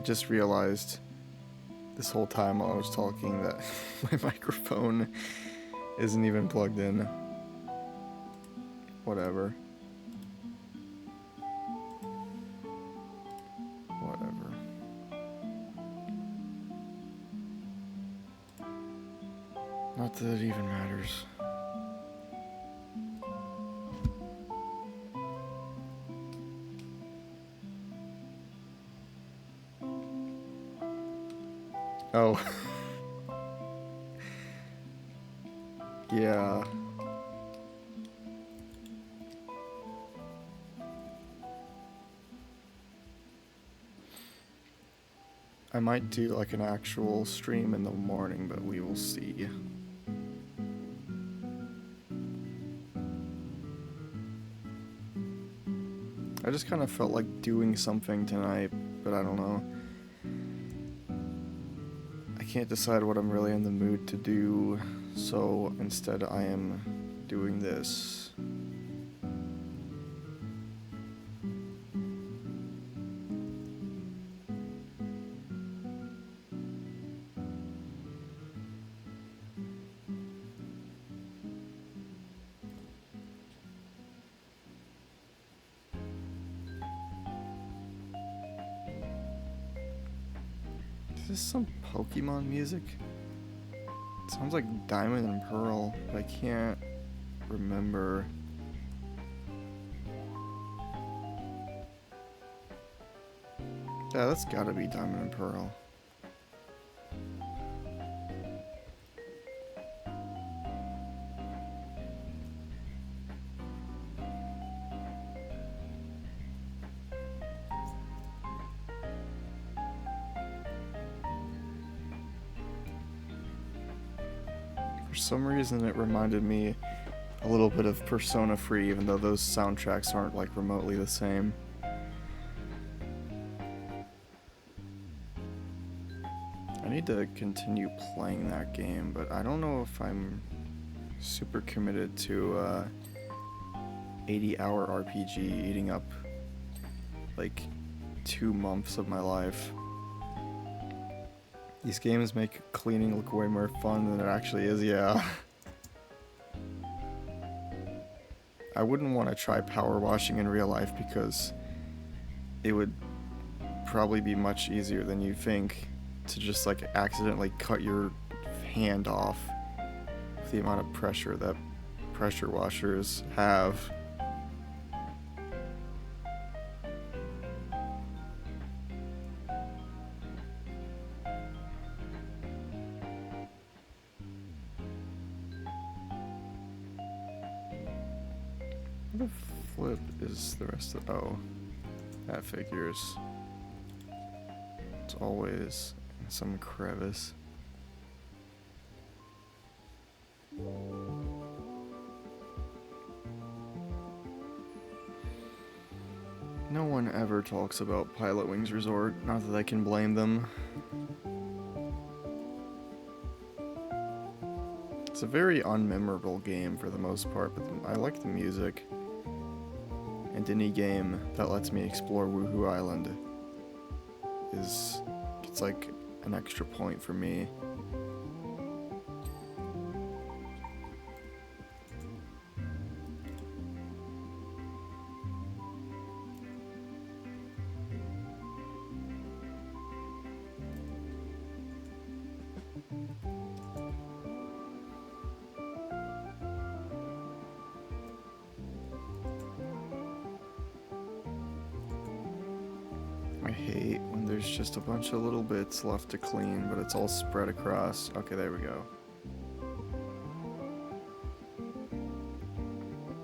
just realized this whole time while I was talking that my microphone isn't even plugged in. Whatever. Whatever. Not that it even matters. Oh. Yeah. I might do like an actual stream in the morning, but we will see. I just kind of felt like doing something tonight, but I don't know. I can't decide what I'm really in the mood to do, so instead I am doing this. Is this some Pokemon music? It sounds like Diamond and Pearl, but I can't remember. Yeah, that's gotta be Diamond and Pearl. For some reason it reminded me a little bit of Persona 3, even though those soundtracks aren't like remotely the same. I need to continue playing that game, but I don't know if I'm super committed to 80-hour RPG eating up like 2 months of my life. These games make cleaning look way more fun than it actually is, yeah. I wouldn't want to try power washing in real life because it would probably be much easier than you think to just like accidentally cut your hand off with the amount of pressure that pressure washers have. What the flip is the rest of... Oh, that figures. It's always in some crevice. No one ever talks about Pilot Wings Resort, not that I can blame them. It's a very unmemorable game for the most part, but I like the music. And any game that lets me explore Woohoo Island it's like an extra point for me. I hate when there's just a bunch of little bits left to clean, but it's all spread across. Okay, there we go.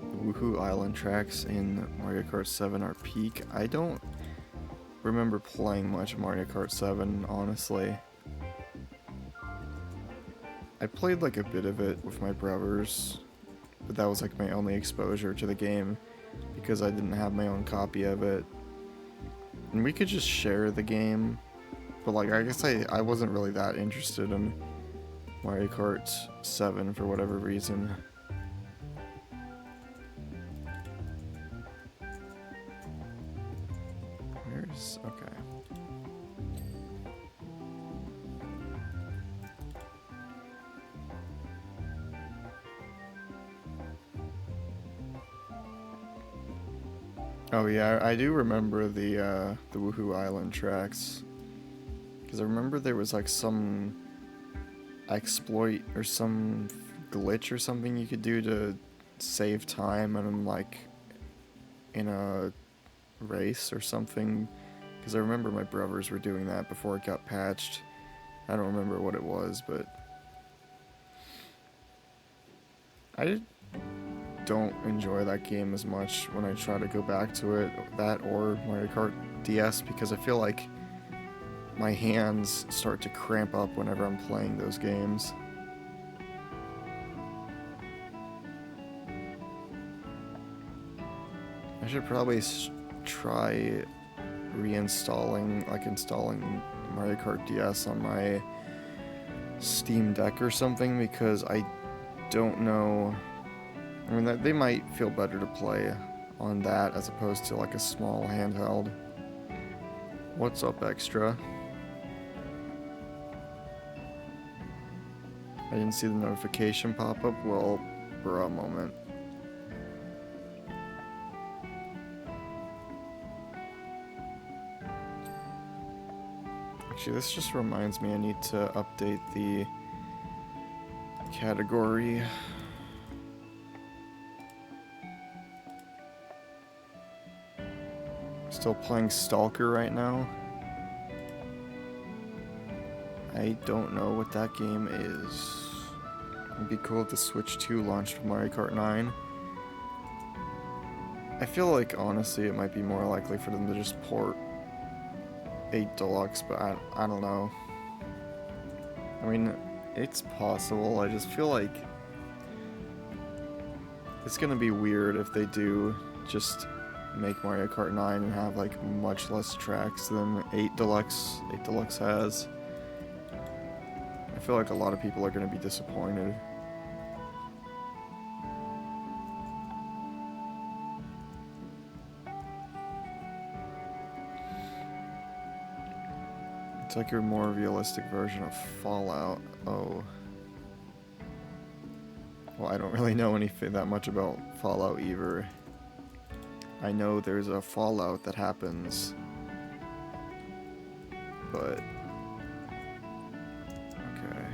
The Woohoo Island tracks in Mario Kart 7 are peak. I don't remember playing much Mario Kart 7, honestly. I played like a bit of it with my brothers, but that was like my only exposure to the game because I didn't have my own copy of it. And we could just share the game, but like I guess I wasn't really that interested in Mario Kart 7 for whatever reason. Where's... okay. Oh yeah, I do remember the Woohoo Island tracks. Because I remember there was like some exploit or some glitch or something you could do to save time and I'm like in a race or something. Because I remember my brothers were doing that before it got patched. I don't remember what it was, but I don't enjoy that game as much when I try to go back to it. That or Mario Kart DS, because I feel like my hands start to cramp up whenever I'm playing those games. I should probably try reinstalling, like installing Mario Kart DS on my Steam Deck or something, because I don't know. I mean, they might feel better to play on that as opposed to like a small handheld. What's up, Extra? I didn't see the notification pop up. Well, for a moment. Actually, this just reminds me I need to update the category. Still playing Stalker right now. I don't know what that game is. It'd be cool if the Switch 2 launched with Mario Kart 9. I feel like, honestly, it might be more likely for them to just port 8 Deluxe, but I don't know. I mean, it's possible. I just feel like it's gonna be weird if they do just make Mario Kart 9 and have like much less tracks than 8 Deluxe has. I feel like a lot of people are gonna be disappointed. It's like a more realistic version of Fallout. Oh. Well, I don't really know anything that much about Fallout either. I know there's a Fallout that happens, but okay.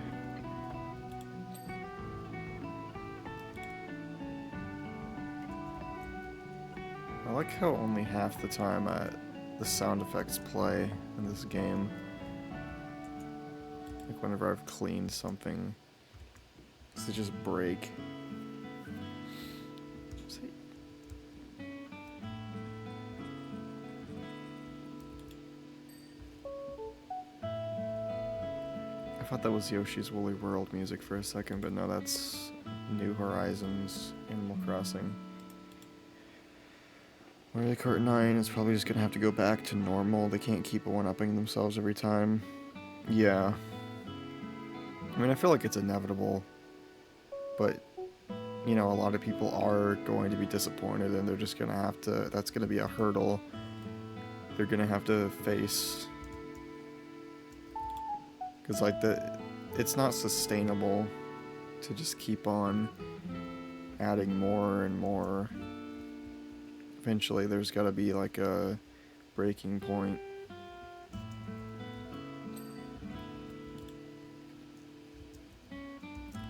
I like how only half the time the sound effects play in this game. Like whenever I've cleaned something, they just break. See? I thought that was Yoshi's Woolly World music for a second, but no, that's New Horizons Animal Crossing. Mario Kart 9 is probably just gonna have to go back to normal. They can't keep one-upping themselves every time. Yeah. I mean, I feel like it's inevitable, but, you know, a lot of people are going to be disappointed and they're just gonna have to, that's gonna be a hurdle they're gonna have to face. Because, like, it's not sustainable to just keep on adding more and more. Eventually, there's gotta be, like, a breaking point.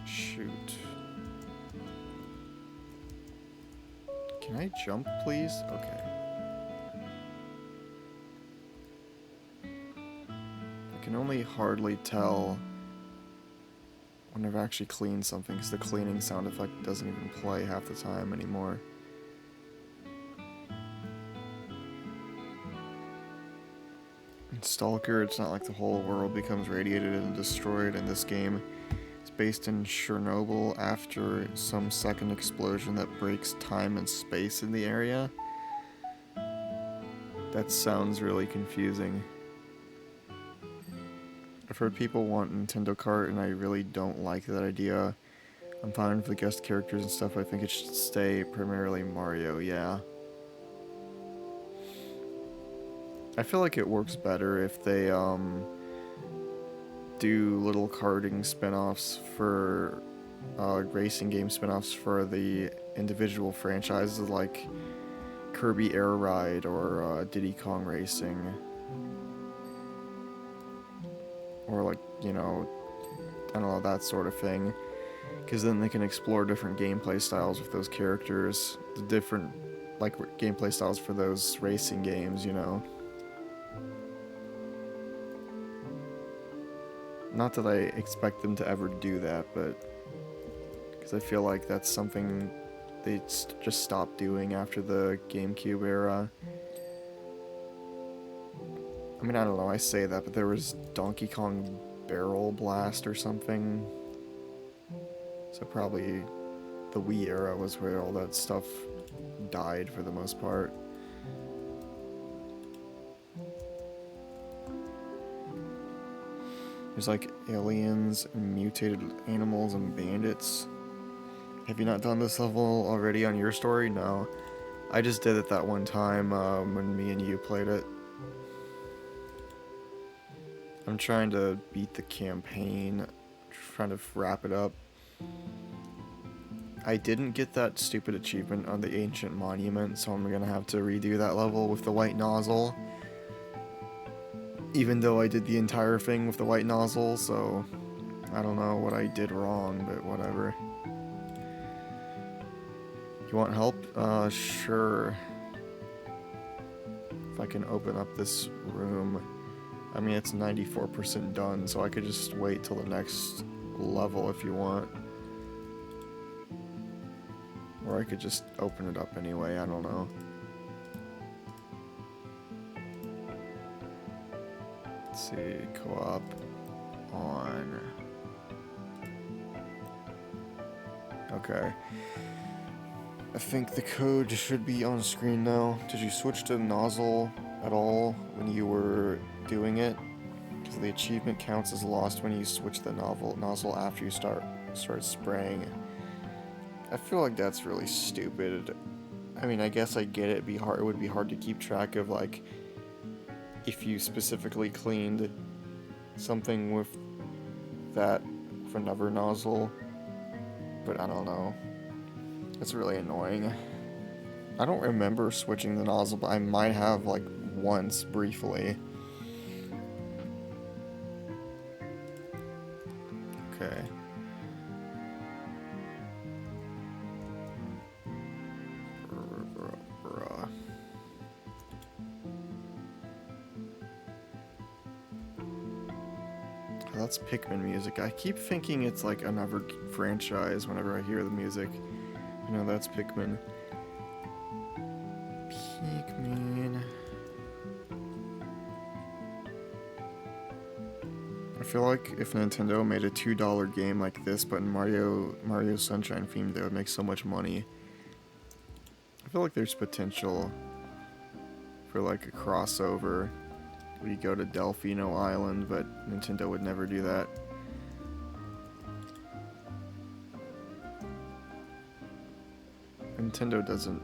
Shoot. Can I jump, please? Okay. I can only hardly tell when I've actually cleaned something, because the cleaning sound effect doesn't even play half the time anymore. In Stalker, it's not like the whole world becomes radiated and destroyed. In this game, it's based in Chernobyl after some second explosion that breaks time and space in the area. That sounds really confusing. I've heard people want Nintendo Kart, and I really don't like that idea. I'm fine with the guest characters and stuff, I think it should stay primarily Mario, yeah. I feel like it works better if they, do little karting spin-offs for, racing game spin-offs for the individual franchises, like Kirby Air Ride or Diddy Kong Racing. Or like, you know, I don't know, that sort of thing. Because then they can explore different gameplay styles with those characters. The different, like, gameplay styles for those racing games, you know. Not that I expect them to ever do that, but... because I feel like that's something they just stopped doing after the GameCube era. I mean, I don't know, I say that, but there was Donkey Kong Barrel Blast or something. So probably the Wii era was where all that stuff died for the most part. There's like aliens and mutated animals and bandits. Have you not done this level already on your story? No. I just did it that one time when me and you played it. I'm trying to beat the campaign, trying to wrap it up. I didn't get that stupid achievement on the Ancient Monument, so I'm gonna have to redo that level with the white nozzle. Even though I did the entire thing with the white nozzle, so I don't know what I did wrong, but whatever. You want help? Sure. If I can open up this room. I mean, it's 94% done, so I could just wait till the next level if you want. Or I could just open it up anyway, I don't know. Let's see, co-op on. Okay. I think the code should be on screen now. Did you switch to nozzle at all when you were doing it? Because the achievement counts as lost when you switch the nozzle after you start spraying. I feel like that's really stupid. I mean, I guess I get it. It would be hard to keep track of, like, if you specifically cleaned something with that with another nozzle. But I don't know. It's really annoying. I don't remember switching the nozzle, but I might have, like, once briefly. Okay. That's Pikmin music. I keep thinking it's like another franchise whenever I hear the music. You know, that's Pikmin. Pikmin. I feel like if Nintendo made a $2 game like this, but in Mario Sunshine themed, they would make so much money. I feel like there's potential for like a crossover. We go to Delfino Island, but Nintendo would never do that. Nintendo doesn't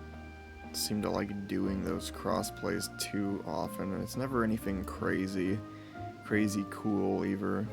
seem to like doing those crossplays too often, and it's never anything crazy cool either.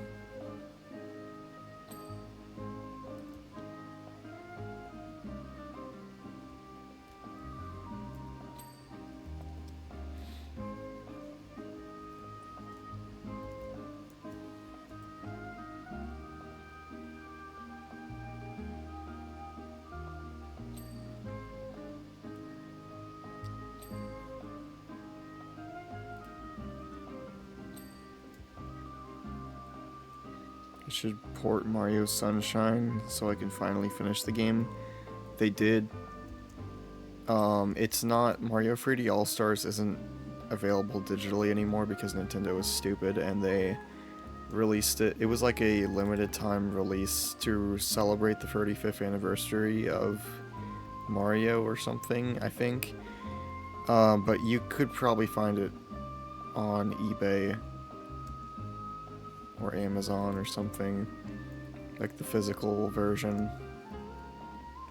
I should port Mario Sunshine so I can finally finish the game. They did. It's not Mario 3D All-Stars isn't available digitally anymore because Nintendo is stupid and they released it. It was like a limited time release to celebrate the 35th anniversary of Mario or something, I think. But you could probably find it on eBay or Amazon or something, like the physical version.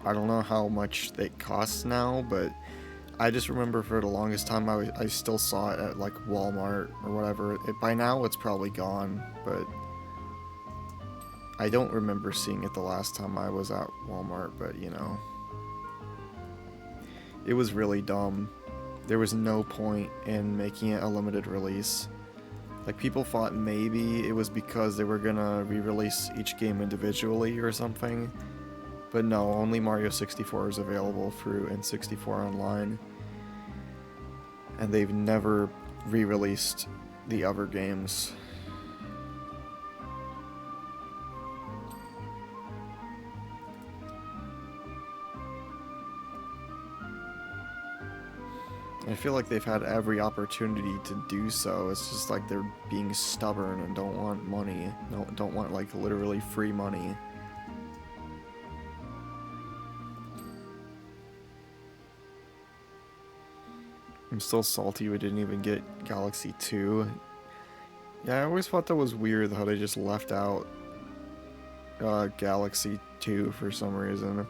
I don't know how much it costs now, but I just remember for the longest time I still saw it at like Walmart or whatever. By now it's probably gone, but I don't remember seeing it the last time I was at Walmart, but you know. It was really dumb there was no point in making it a limited release. Like, people thought maybe it was because they were gonna re-release each game individually or something. But no, only Mario 64 is available through N64 Online. And they've never re-released the other games. I feel like they've had every opportunity to do so. It's just like they're being stubborn and don't want money. Don't want, like, literally free money. I'm still salty we didn't even get Galaxy 2. Yeah, I always thought that was weird how they just left out Galaxy 2 for some reason.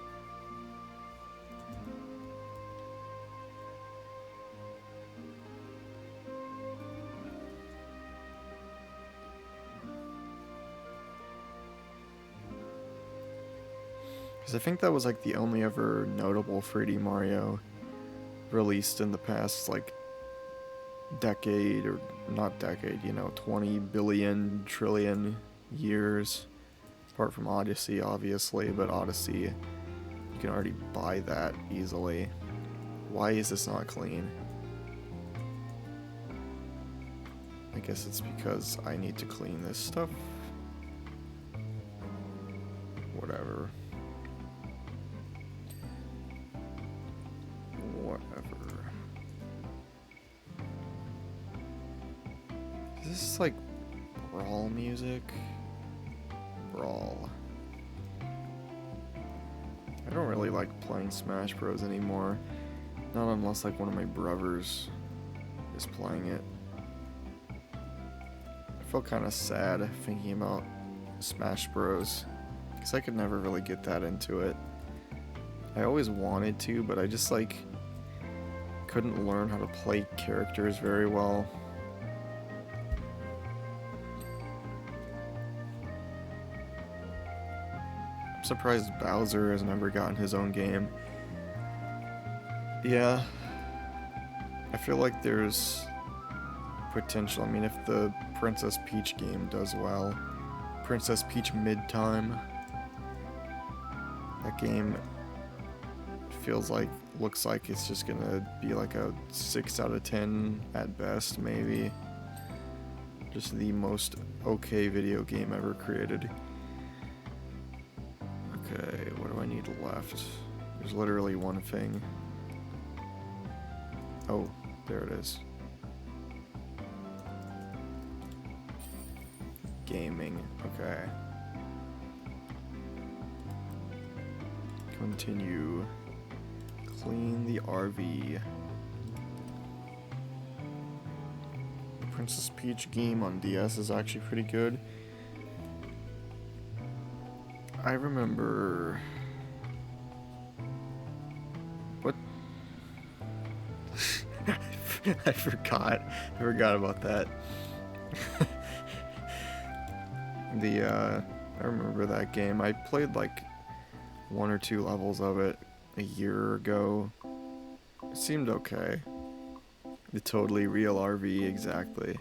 Because I think that was like the only ever notable 3D Mario released in the past, like, decade, or not decade, 20 billion trillion years. Apart from Odyssey, obviously, but Odyssey, you can already buy that easily. Why is this not clean? I guess it's because I need to clean this stuff. Whatever. Is this like brawl music? Brawl. I don't really like playing Smash Bros anymore. Not unless like one of my brothers is playing it. I feel kind of sad thinking about Smash Bros, because I could never really get that into it. I always wanted to, but I just like couldn't learn how to play characters very well. I'm surprised Bowser has never gotten his own game. Yeah, I feel like there's potential. I mean, if the Princess Peach game does well, Princess Peach Midtime, that game looks like it's just gonna be like a 6 out of 10 at best, maybe. Just the most okay video game ever created. Okay, what do I need left? There's literally one thing. Oh, there it is. Gaming, okay. Continue. Clean the RV. The Princess Peach game on DS is actually pretty good. I remember... What? I forgot about that. I remember that game. I played like 1 or 2 levels of it a year ago. It seemed okay. The totally real RV, exactly.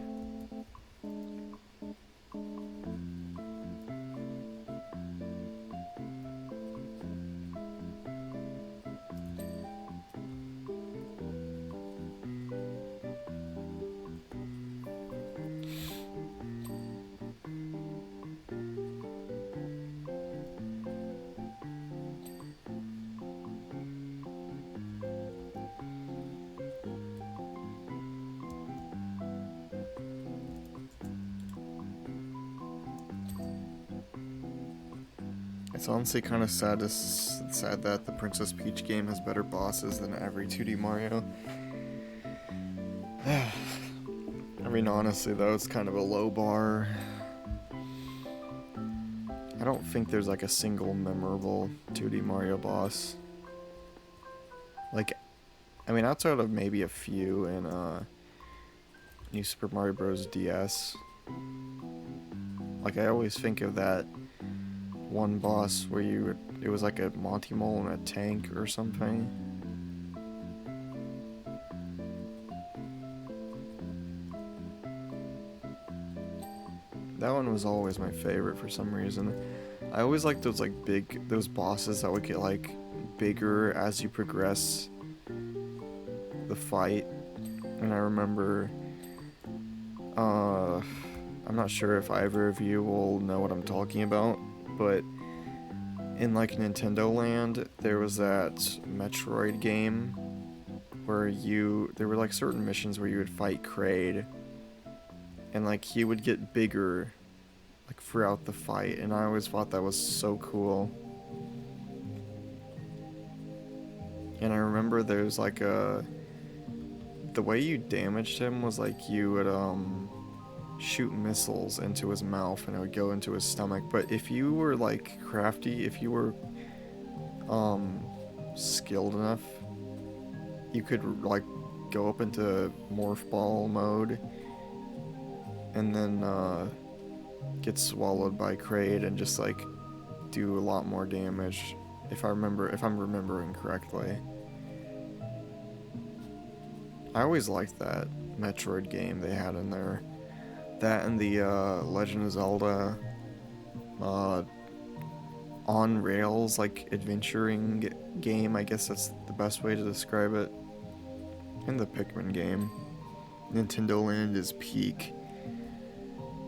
It's honestly kind of sad that the Princess Peach game has better bosses than every 2D Mario. I mean, honestly though, it's kind of a low bar. I don't think there's like a single memorable 2D Mario boss. Like, I mean, outside of maybe a few in New Super Mario Bros. DS. Like, I always think of that one boss where it was like a Monty Mole in a tank or something. That one was always my favorite for some reason. I always liked those like those bosses that would get like bigger as you progress the fight. And I remember, I'm not sure if either of you will know what I'm talking about, but in like Nintendo Land, there was that Metroid game where there were like certain missions where you would fight Kraid, and like he would get bigger like throughout the fight, and I always thought that was so cool. And I remember there's like the way you damaged him was like you would shoot missiles into his mouth and it would go into his stomach. But if you were like crafty, if you were skilled enough, you could like go up into morph ball mode and then get swallowed by Kraid and just like do a lot more damage, if I'm remembering correctly. I always liked that Metroid game they had in there. That and the Legend of Zelda on rails like adventuring game, I guess that's the best way to describe it. And the Pikmin game. Nintendo Land is peak.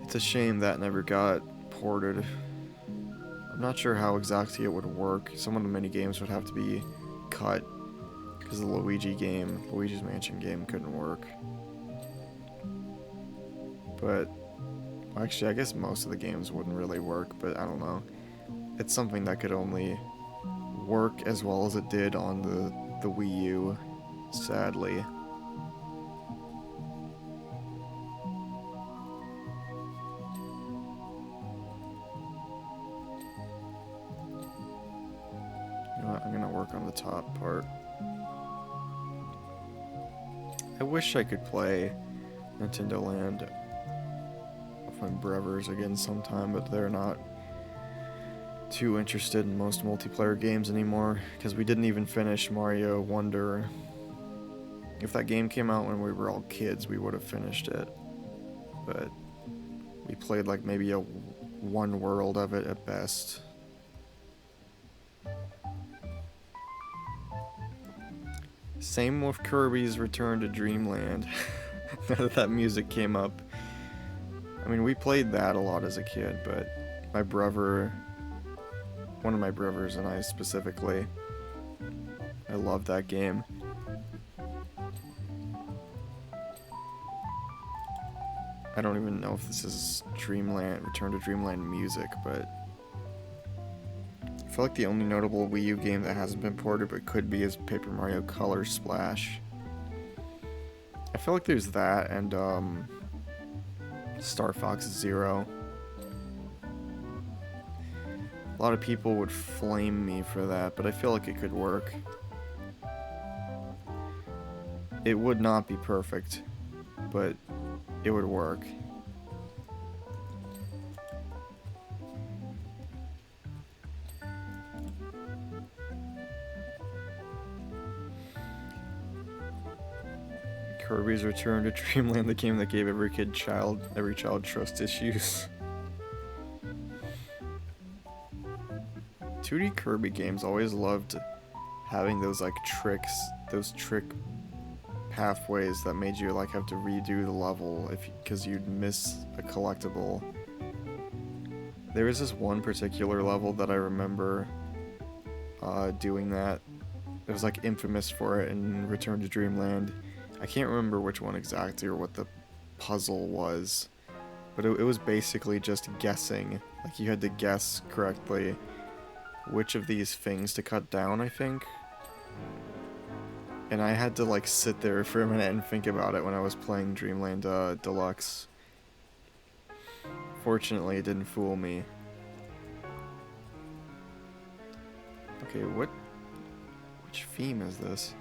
It's a shame that never got ported. I'm not sure how exactly it would work. Some of the mini games would have to be cut because the Luigi's Mansion game couldn't work. But actually, I guess most of the games wouldn't really work, but I don't know. It's something that could only work as well as it did on the Wii U, sadly. You know what? I'm gonna work on the top part. I wish I could play Nintendo Land with my brothers again sometime, but they're not too interested in most multiplayer games anymore, because we didn't even finish Mario Wonder. If that game came out when we were all kids, we would have finished it. But we played like maybe one world of it at best. Same with Kirby's Return to Dreamland. Now that music came up. I mean, we played that a lot as a kid, but one of my brothers and I specifically, I love that game. I don't even know if this is Return to Dreamland music, but I feel like the only notable Wii U game that hasn't been ported but could be is Paper Mario Color Splash. I feel like there's that and Star Fox Zero. A lot of people would flame me for that, but I feel like it could work. It would not be perfect, but it would work. Kirby's Return to Dreamland, the game that gave every child trust issues. 2D Kirby games always loved having those like those trick pathways that made you like have to redo the level because you'd miss a collectible. There was this one particular level that I remember doing that. It was like infamous for it in Return to Dreamland. I can't remember which one exactly or what the puzzle was, but it was basically just guessing. Like you had to guess correctly which of these things to cut down, I think. And I had to like sit there for a minute and think about it when I was playing Dreamland Deluxe. Fortunately, it didn't fool me. Okay, which theme is this?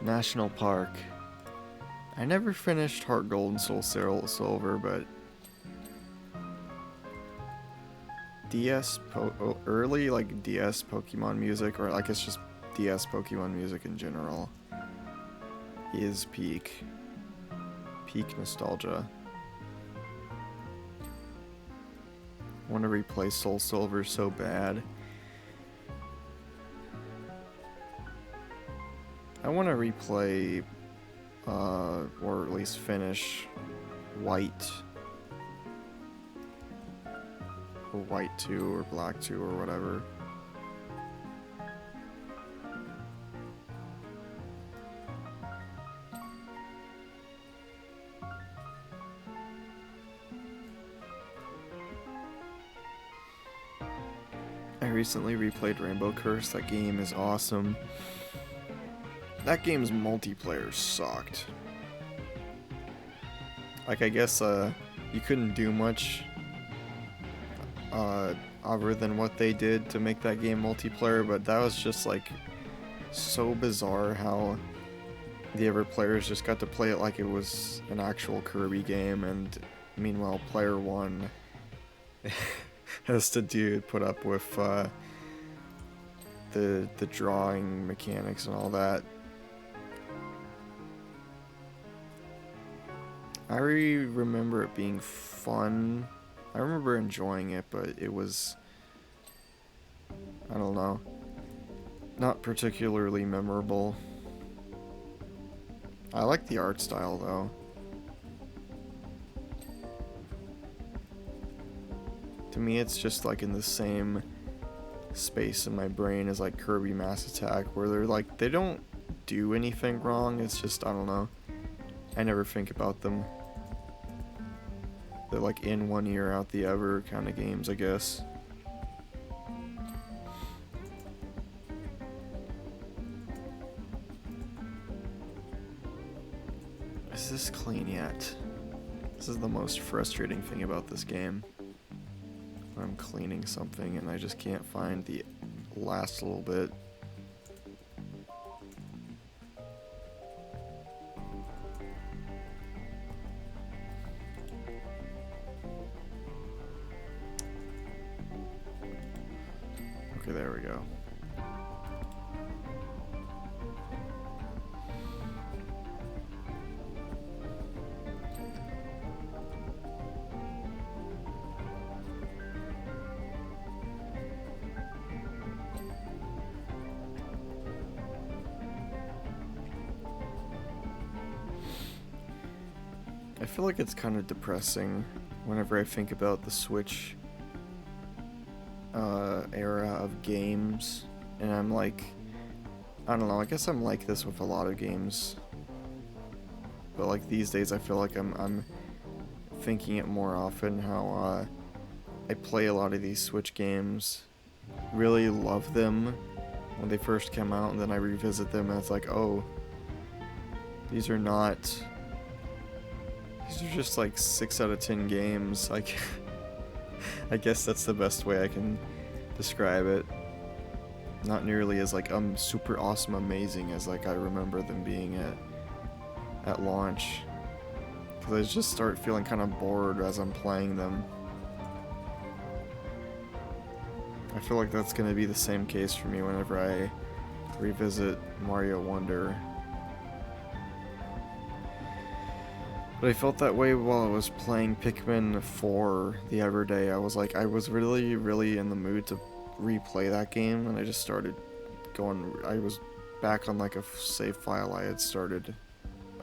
National Park. I never finished Heart Gold and Soul Silver, but early like DS Pokemon music, or I guess just DS Pokemon music in general, is peak nostalgia. I want to replay Soul Silver so bad. I want to replay, or at least finish White. Or White 2 or Black 2 or whatever. I recently replayed Rainbow Curse. That game is awesome. That game's multiplayer sucked. Like, I guess, you couldn't do much, other than what they did to make that game multiplayer, but that was just, like, so bizarre how the other players just got to play it like it was an actual Kirby game, and meanwhile, player one has to put up with, the drawing mechanics and all that. I remember it being fun. I remember enjoying it, but it was, I don't know, not particularly memorable. I like the art style, though. To me, it's just like in the same space in my brain as like Kirby Mass Attack, where they're like, they don't do anything wrong, it's just, I don't know. I never think about them. They're like in one ear, out the other kind of games, I guess. Is this clean yet? This is the most frustrating thing about this game. When I'm cleaning something and I just can't find the last little bit. Okay, there we go. I feel like it's kind of depressing whenever I think about the Switch era of games, and I'm like, I don't know, I guess I'm like this with a lot of games, but like these days I feel like I'm thinking it more often how I play a lot of these Switch games, really love them when they first come out, and then I revisit them and it's like, oh, these are just like 6 out of 10 games. Like, I guess that's the best way I can describe it. Not nearly as like super awesome amazing as like I remember them being at launch. Because I just start feeling kind of bored as I'm playing them. I feel like that's going to be the same case for me whenever I revisit Mario Wonder. But I felt that way while I was playing Pikmin 4 the other day. I was like, I was really, really in the mood to replay that game, and I just started going, I was back on like a save file I had started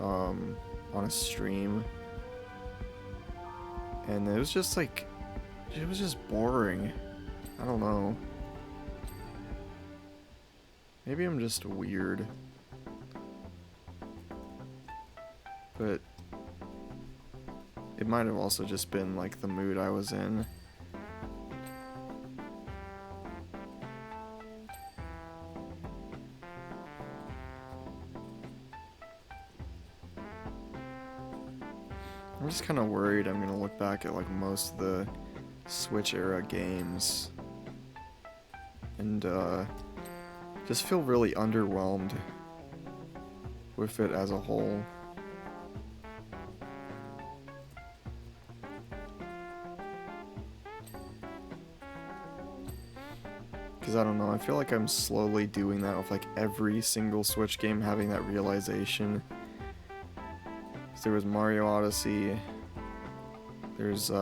on a stream. And it was just like, it was just boring. I don't know. Maybe I'm just weird. But it might have also just been like the mood I was in. I'm just kind of worried I'm gonna look back at like most of the Switch era games and just feel really underwhelmed with it as a whole. Because I don't know, I feel like I'm slowly doing that with like every single Switch game, having that realization. So there was Mario Odyssey, there's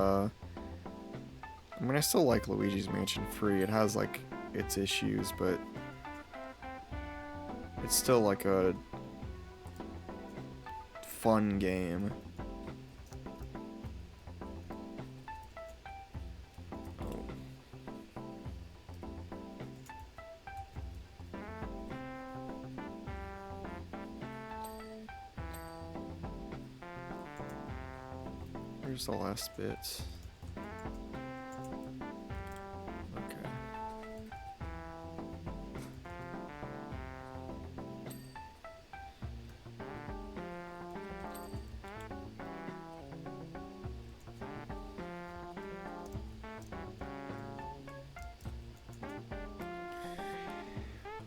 I mean, I still like Luigi's Mansion Free. It has, like, its issues, but it's still, like, a fun game. Oh. Here's the last bit. Okay.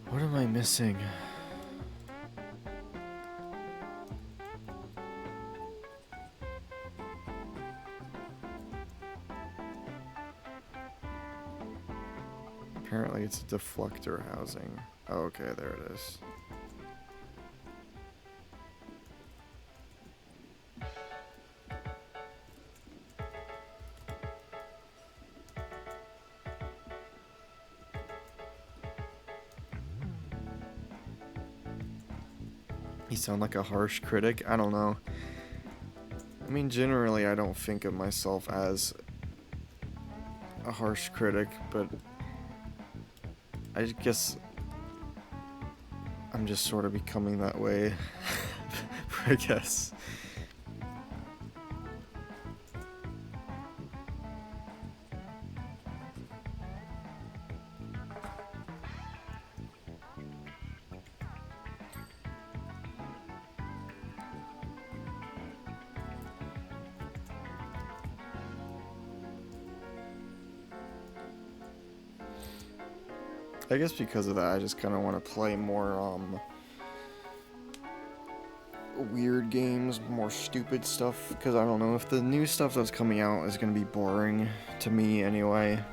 What am I missing? Apparently it's a deflector housing. Oh, okay, there it is. You sound like a harsh critic? I don't know. I mean, generally I don't think of myself as a harsh critic, but I guess I'm just sort of becoming that way, I guess. I guess because of that, I just kind of want to play more, weird games, more stupid stuff, because I don't know if the new stuff that's coming out is going to be boring to me anyway.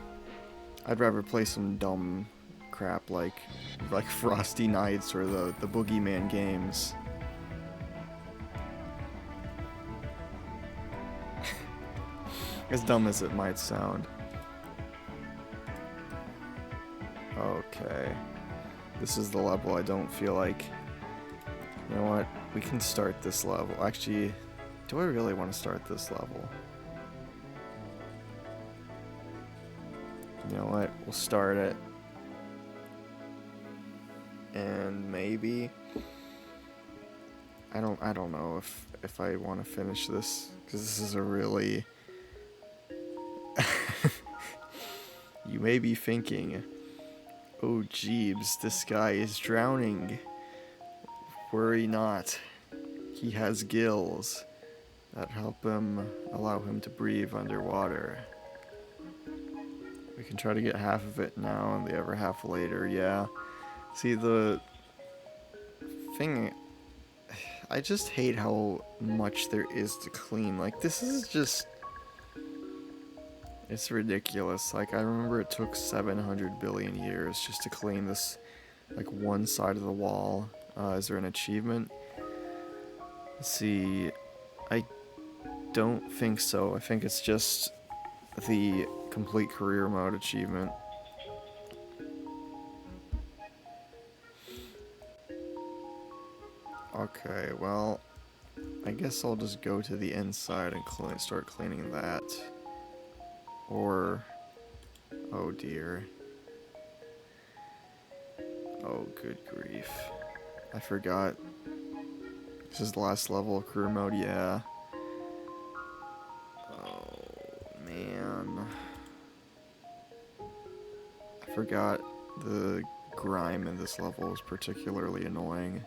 I'd rather play some dumb crap like Frosty Nights or the Boogeyman games. As dumb as it might sound. Okay. This is the level I don't feel like... You know what? We can start this level. Actually, do I really want to start this level? You know what? We'll start it. And maybe... I don't know if I want to finish this, because this is a really... You may be thinking, oh Jeeves, this guy is drowning. Worry not. He has gills that help him, allow him to breathe underwater. We can try to get half of it now and the other half later, yeah. See, the thing, I just hate how much there is to clean. Like, this is just... It's ridiculous. Like, I remember it took 700 billion years just to clean this, like, one side of the wall. Is there an achievement? Let's see. I don't think so. I think it's just the complete career mode achievement. Okay, well, I guess I'll just go to the inside and start cleaning that. Or, oh dear. Oh, good grief. I forgot. This is the last level of career mode, yeah. Oh, man. I forgot the grime in this level is particularly annoying.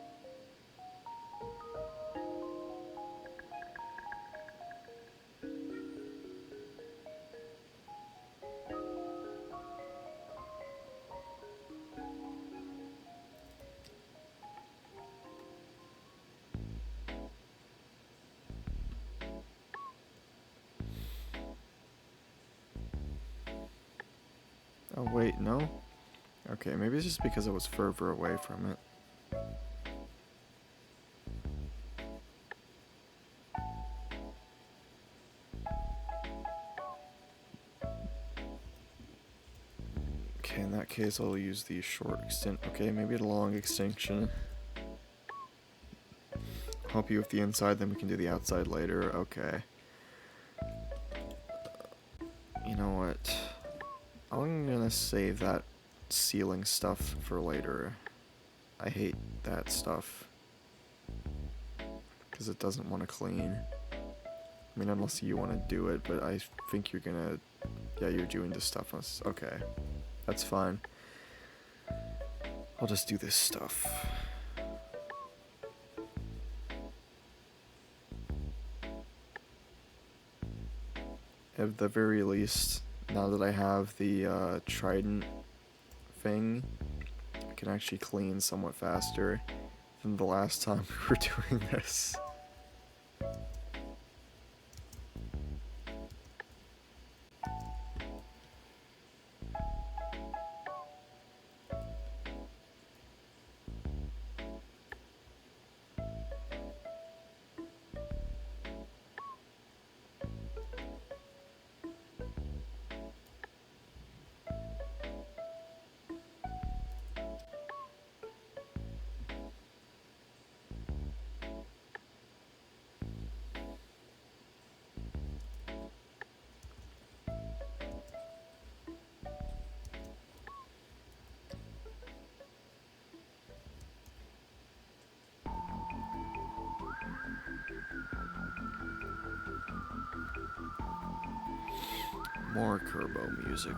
Oh wait, no? Okay, maybe it's just because I was further away from it. Okay, in that case, I'll use the short extent. Okay, maybe the long extension. Help you with the inside, then we can do the outside later. Okay. You know what? I'm gonna save that ceiling stuff for later. I hate that stuff. Because it doesn't want to clean. I mean, unless you want to do it, but I think you're gonna... Yeah, you're doing this stuff. Okay. That's fine. I'll just do this stuff. At the very least, now that I have the trident thing, I can actually clean somewhat faster than the last time we were doing this. More Kerbo music.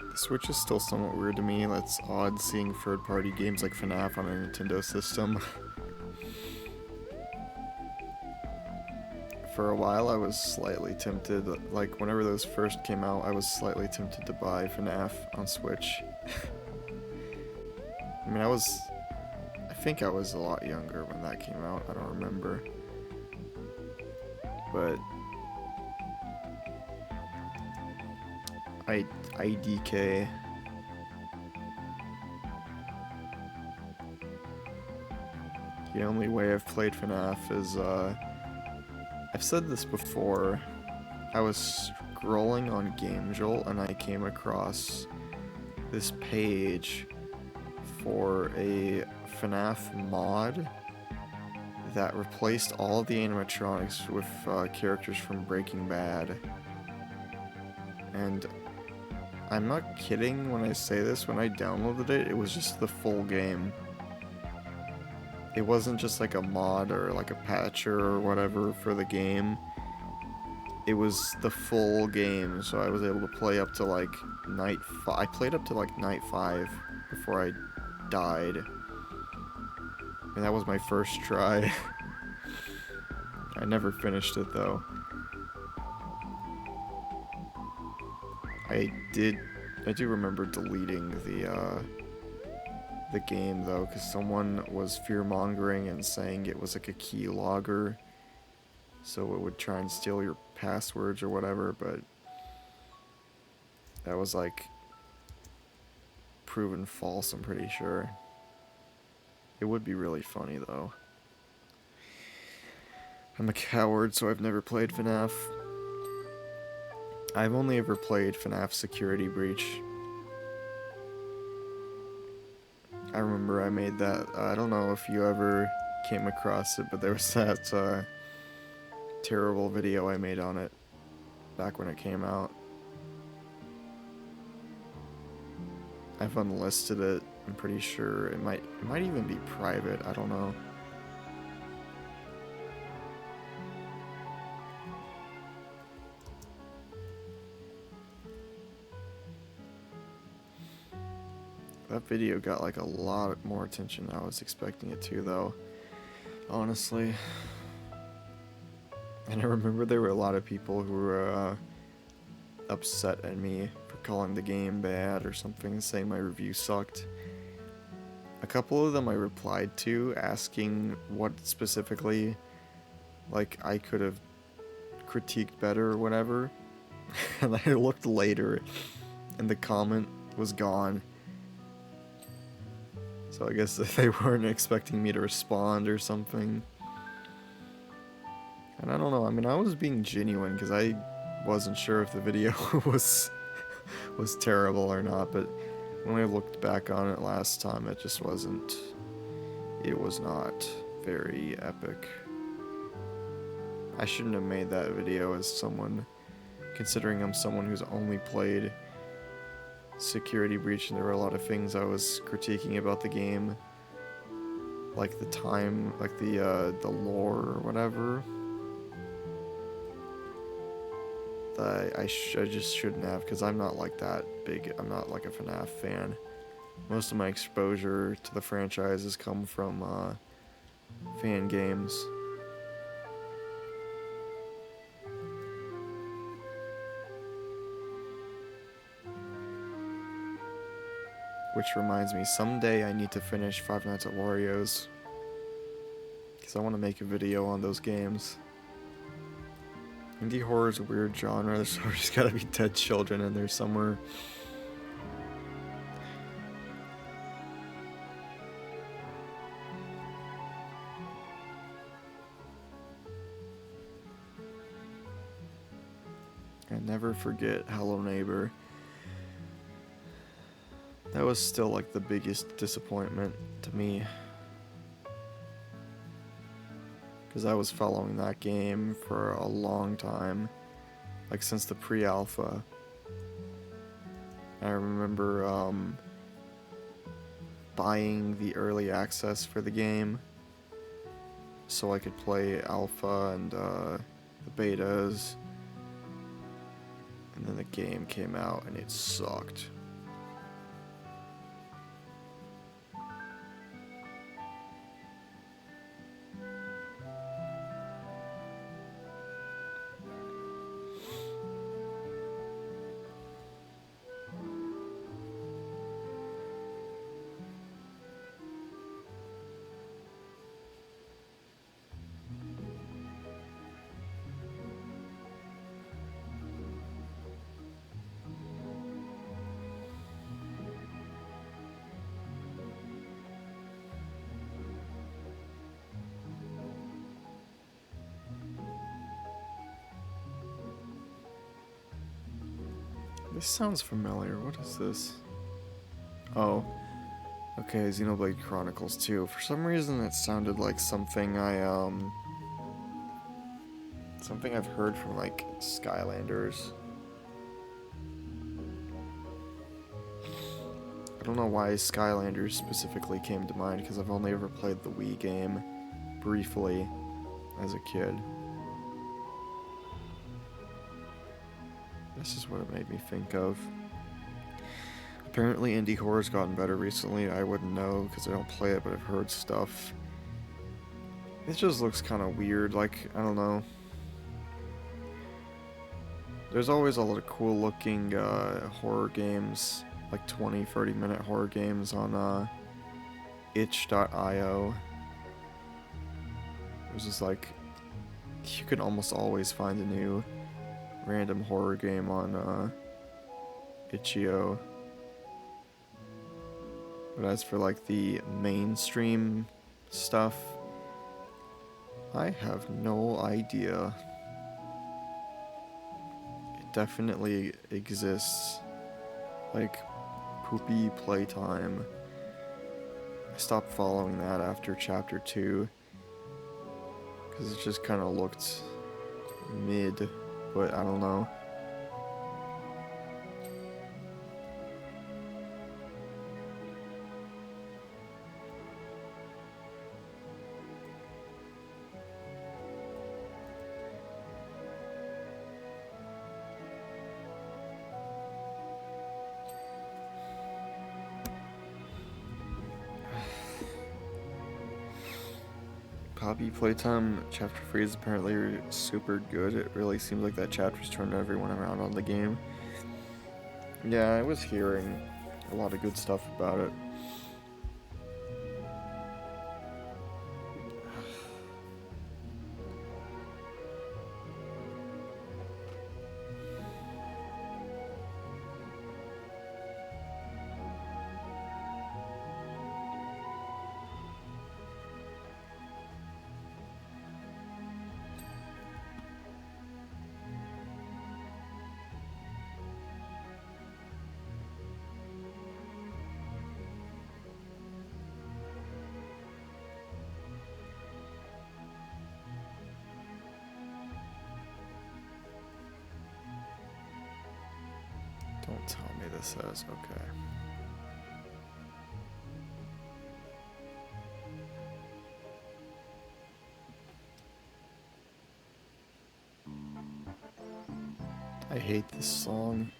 The Switch is still somewhat weird to me. That's odd seeing third-party games like FNAF on a Nintendo system. For a while I was slightly tempted, like whenever those first came out, I was slightly tempted to buy FNAF on Switch. I mean, I think I was a lot younger when that came out, I don't remember. But IDK. The only way I've played FNAF is, I've said this before, I was scrolling on GameJolt and I came across this page for a FNAF mod that replaced all of the animatronics with characters from Breaking Bad. And I'm not kidding when I say this, when I downloaded it, it was just the full game. It wasn't just like a mod or like a patcher or whatever for the game. It was the full game, so I was able to play up to like night 5. I played up to like night 5 before I died. And that was my first try. I never finished it though. I do remember deleting the game though, because someone was fear-mongering and saying it was like a keylogger, so it would try and steal your passwords or whatever, but that was like proven false, I'm pretty sure. It would be really funny though. I'm a coward, so I've never played FNAF. I've only ever played FNAF Security Breach. I remember I made that, I don't know if you ever came across it, but there was that terrible video I made on it back when it came out. I've unlisted it, I'm pretty sure. It might even be private, I don't know. That video got like a lot more attention than I was expecting it to, though, honestly. And I remember there were a lot of people who were upset at me for calling the game bad or something, saying my review sucked. A couple of them I replied to, asking what specifically, like, I could have critiqued better or whatever. And I looked later, and the comment was gone. So I guess they weren't expecting me to respond or something. And I don't know, I mean, I was being genuine because I wasn't sure if the video was terrible or not, but when I looked back on it last time, it just wasn't. It was not very epic. I shouldn't have made that video as someone, considering I'm someone who's only played Security Breach, and there were a lot of things I was critiquing about the game, like the time, like the lore or whatever. That I just shouldn't have, because I'm not like that big. I'm not like a FNAF fan. Most of my exposure to the franchise has come from fan games. Which reminds me, someday I need to finish Five Nights at Wario's, because I want to make a video on those games. Indie horror is a weird genre. There's always gotta be dead children in there somewhere. And never forget Hello Neighbor. That was still like the biggest disappointment to me, because I was following that game for a long time, like since the pre-alpha. I remember buying the early access for the game so I could play alpha and the betas, and then the game came out and it sucked. This sounds familiar. What is this? Oh. Okay, Xenoblade Chronicles 2. For some reason it sounded like something something I've heard from like Skylanders. I don't know why Skylanders specifically came to mind, because I've only ever played the Wii game briefly as a kid. This is what it made me think of. Apparently indie horror's gotten better recently. I wouldn't know because I don't play it, but I've heard stuff. It just looks kind of weird, like, I don't know. There's always a lot of cool looking horror games, like 20-30 minute horror games on itch.io. There's just like, you can almost always find a new random horror game on itch.io. But as for like the mainstream stuff, I have no idea. It definitely exists. Like Poopy Playtime. I stopped following that after chapter 2 because it just kind of looked mid, but I don't know. Poppy Playtime Chapter 3 is apparently super good. It really seems like that chapter's turned everyone around on the game. Yeah, I was hearing a lot of good stuff about it. Don't tell me this says, okay. I hate this song.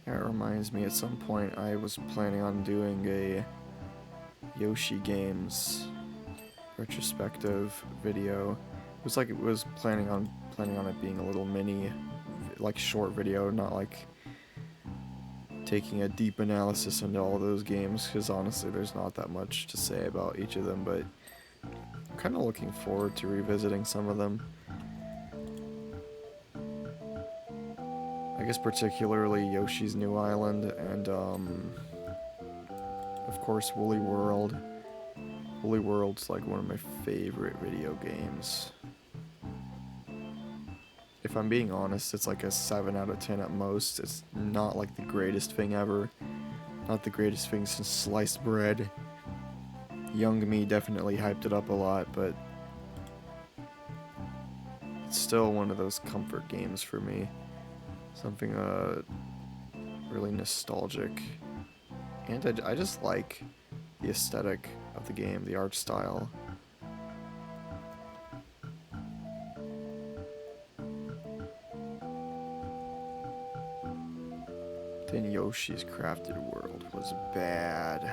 It reminds me at some point I was planning on doing a Yoshi Games retrospective video. It was planning on it being a little mini, like short video, not like taking a deep analysis into all those games, because honestly there's not that much to say about each of them, but I'm kind of looking forward to revisiting some of them. I guess particularly Yoshi's New Island and of course Woolly World. Woolly World's like one of my favorite video games. If I'm being honest, it's like a 7 out of 10 at most. It's not like the greatest thing ever. Not the greatest thing since sliced bread. Young me definitely hyped it up a lot, but it's still one of those comfort games for me. Something really nostalgic. And I just like the aesthetic of the game, the art style. Then Yoshi's Crafted World was bad.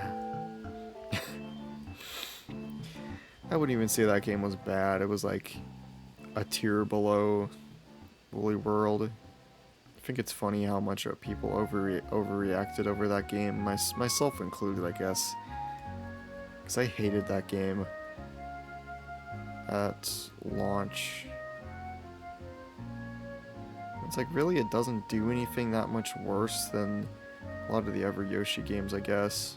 I wouldn't even say that game was bad. It was like a tier below Woolly World. I think it's funny how much people overreacted over that game, myself included, I guess. Because I hated that game at launch. It's like, really, it doesn't do anything that much worse than a lot of the other Yoshi games, I guess.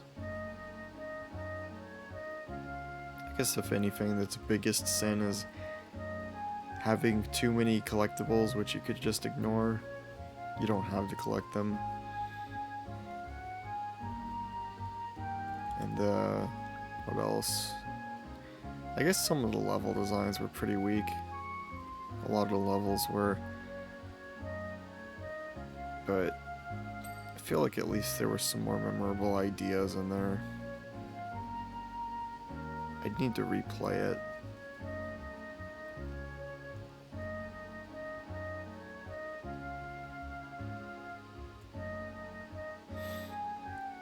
I guess if anything, its biggest sin is having too many collectibles, which you could just ignore. You don't have to collect them. And, what else? I guess some of the level designs were pretty weak. A lot of the levels were. But I feel like at least there were some more memorable ideas in there. I'd need to replay it.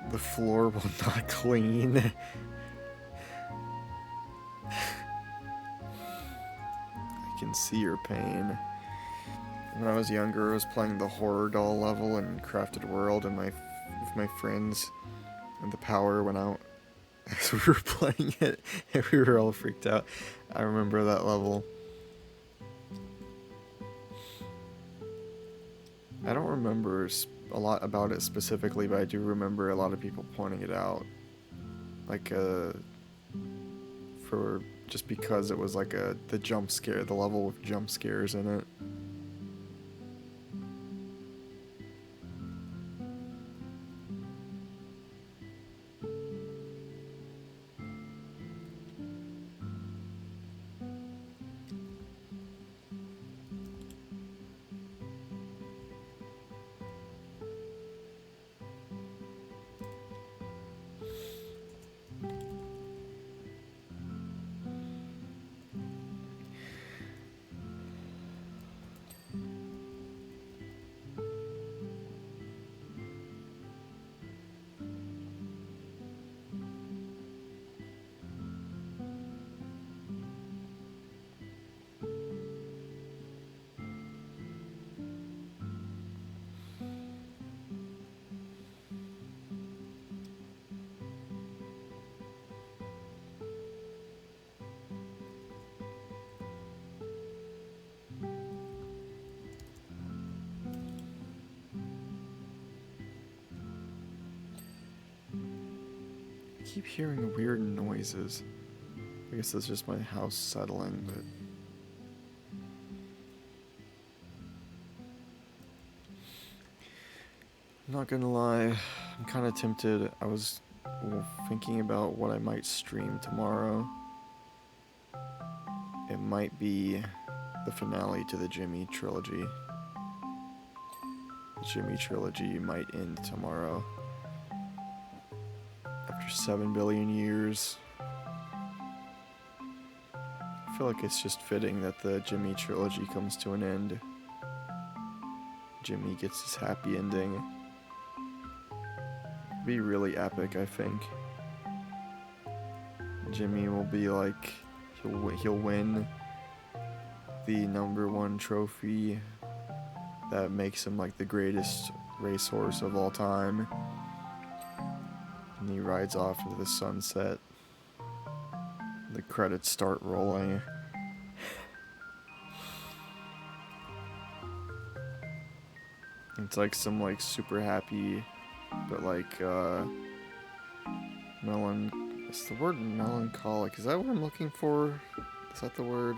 The floor will not clean. I can see your pain. When I was younger, I was playing the horror doll level in Crafted World and with my friends, and the power went out as we were playing it, and we were all freaked out. I remember that level. I don't remember a lot about it specifically, but I do remember a lot of people pointing it out. Like, for just because it was like the jump scare, the level with jump scares in it. I keep hearing weird noises. I guess that's just my house settling, but I'm not gonna lie, I'm kind of tempted. I was thinking about what I might stream tomorrow. it might be the finale to the Jimmy trilogy. The Jimmy trilogy might end tomorrow. After 7 billion years. I feel like it's just fitting that the Jimmy trilogy comes to an end. Jimmy gets his happy ending. It'd be really epic, I think. Jimmy will be like, he'll win the #1 trophy that makes him like the greatest racehorse of all time. And he rides off into the sunset. The credits start rolling. It's like some like super happy, but like it's the word melancholic. Is that what I'm looking for? Is that the word?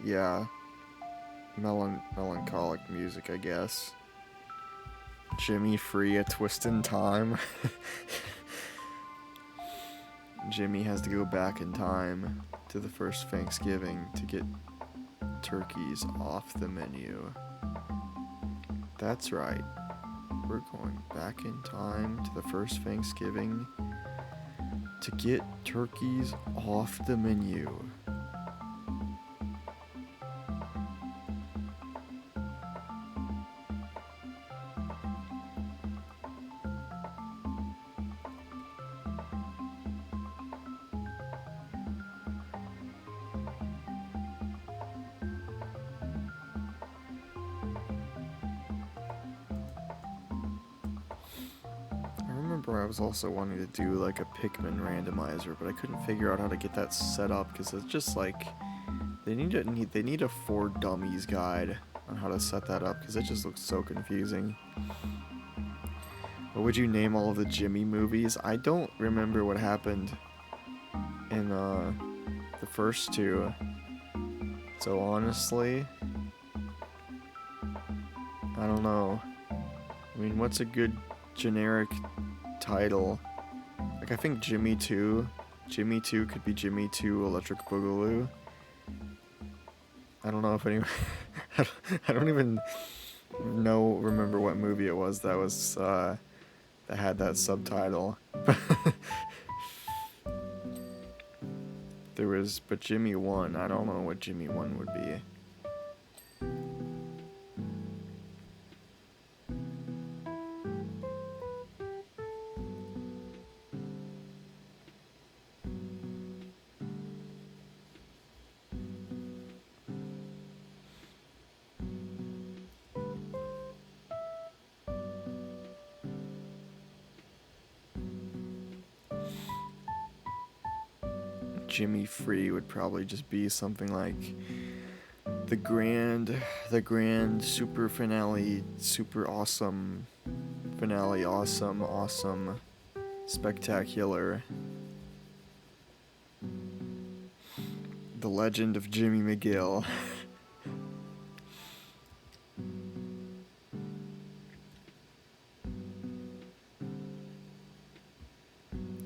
Yeah. Melancholic music, I guess. Jimmy free, a twist in time. Jimmy has to go back in time to the first Thanksgiving to get turkeys off the menu. That's right. We're going back in time to the first Thanksgiving to get turkeys off the menu. I was also wanting to do like a Pikmin randomizer, but I couldn't figure out how to get that set up because it's just like they need a For Dummies guide on how to set that up because it just looks so confusing. What would you name all of the Jimmy movies? I don't remember what happened in the first two, so honestly, I don't know. I mean, what's a good generic title? Like, I think Jimmy 2 could be Jimmy 2 Electric Boogaloo. I don't know if anyone I don't even remember what movie it was that was that had that subtitle. But Jimmy 1, I don't know what Jimmy 1 would be. Jimmy Free would probably just be something like the grand super finale, super awesome finale, awesome, spectacular. The Legend of Jimmy McGill.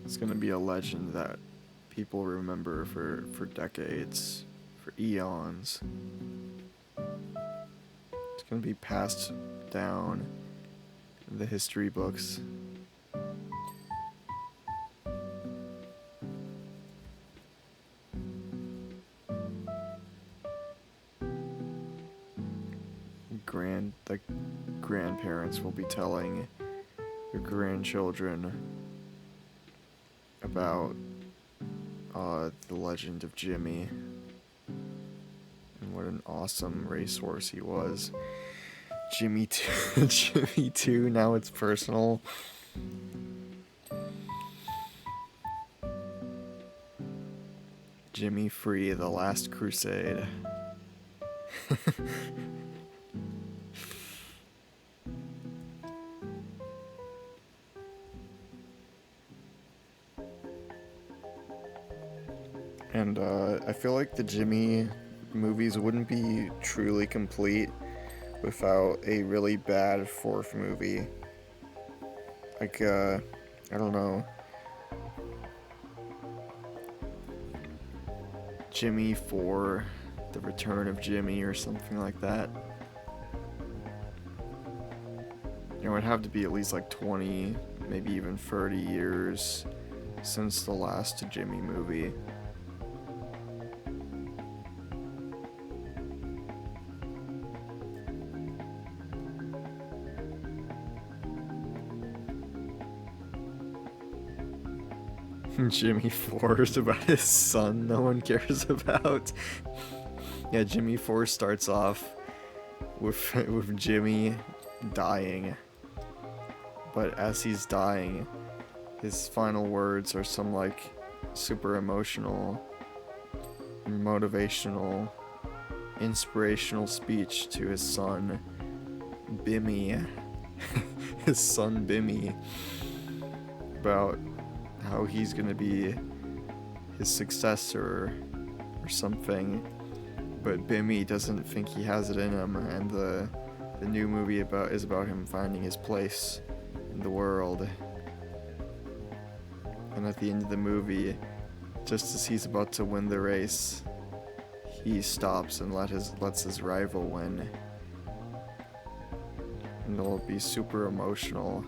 It's gonna be a legend that people remember for decades, for eons. It's gonna be passed down in the history books. The grandparents will be telling their grandchildren about the legend of Jimmy and what an awesome racehorse he was. Jimmy 2, Jimmy 2, now it's personal. Jimmy Free, The Last Crusade. And I feel like the Jimmy movies wouldn't be truly complete without a really bad fourth movie. Like, I don't know. Jimmy 4, The Return of Jimmy, or something like that. It would have to be at least like 20, maybe even 30 years since the last Jimmy movie. Jimmy 4 is about his son no one cares about. Yeah, Jimmy 4 starts off with Jimmy dying. But as he's dying, his final words are some like super emotional, motivational, inspirational speech to his son, Bimmy. His son Bimmy. About how he's gonna be his successor or something, but Bimmy doesn't think he has it in him, and the new movie is about him finding his place in the world. And at the end of the movie, just as he's about to win the race, he stops and lets his rival win, and it'll be super emotional.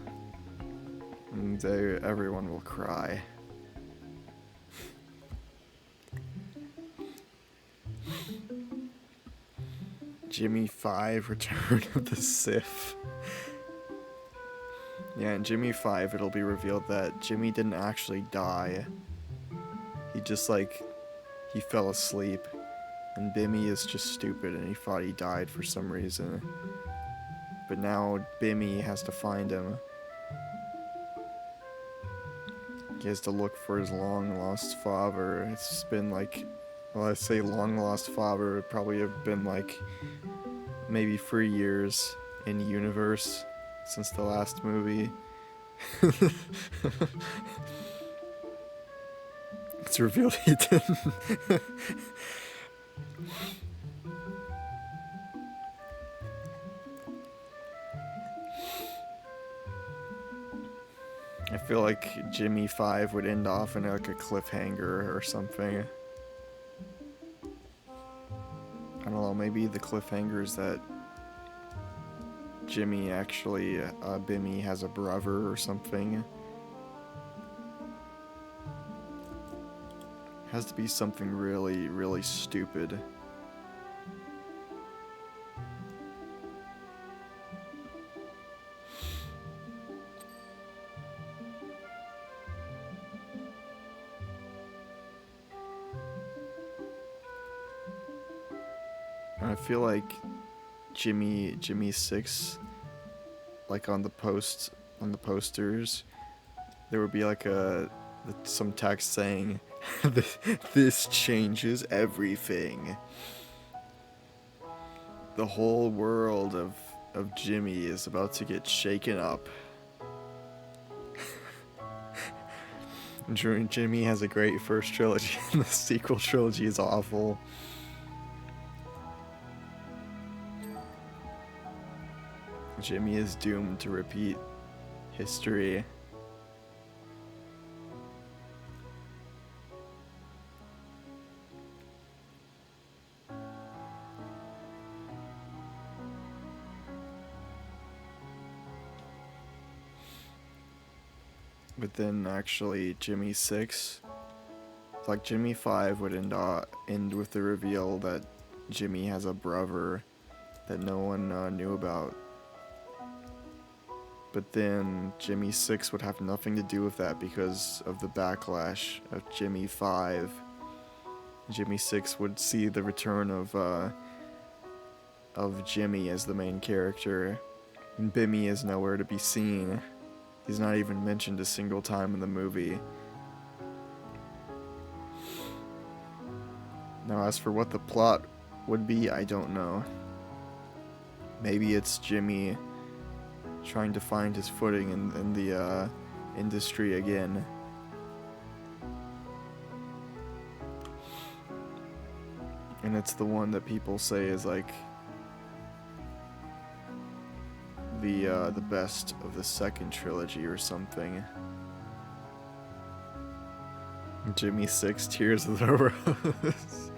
And everyone will cry. Jimmy 5, Return of the Sith. Yeah, in Jimmy 5, it'll be revealed that Jimmy didn't actually die. He just, he fell asleep. And Bimmy is just stupid and he thought he died for some reason. But now Bimmy has to find him. He has to look for his long-lost father. It's been I say long-lost father, it would probably have been maybe 3 years in universe since the last movie. It's revealed he didn't. I feel like Jimmy 5 would end off in a cliffhanger or something. I don't know, maybe the cliffhanger is that Jimmy actually, Bimmy has a brother or something. It has to be something really, really stupid. I feel like Jimmy 6, on the posters, there would be some text saying, "This changes everything. The whole world of Jimmy is about to get shaken up." Jimmy has a great first trilogy, and the sequel trilogy is awful. Jimmy is doomed to repeat history. But then actually Jimmy 6, Jimmy 5 would end with the reveal that Jimmy has a brother that no one knew about. But then Jimmy 6 would have nothing to do with that because of the backlash of Jimmy 5. Jimmy 6 would see the return of Jimmy as the main character, and Bimmy is nowhere to be seen. He's not even mentioned a single time in the movie. Now, as for what the plot would be, I don't know. Maybe it's Jimmy trying to find his footing in the industry again. And it's the one that people say is the best of the second trilogy or something. Jimmy 6, Tears of the Rose.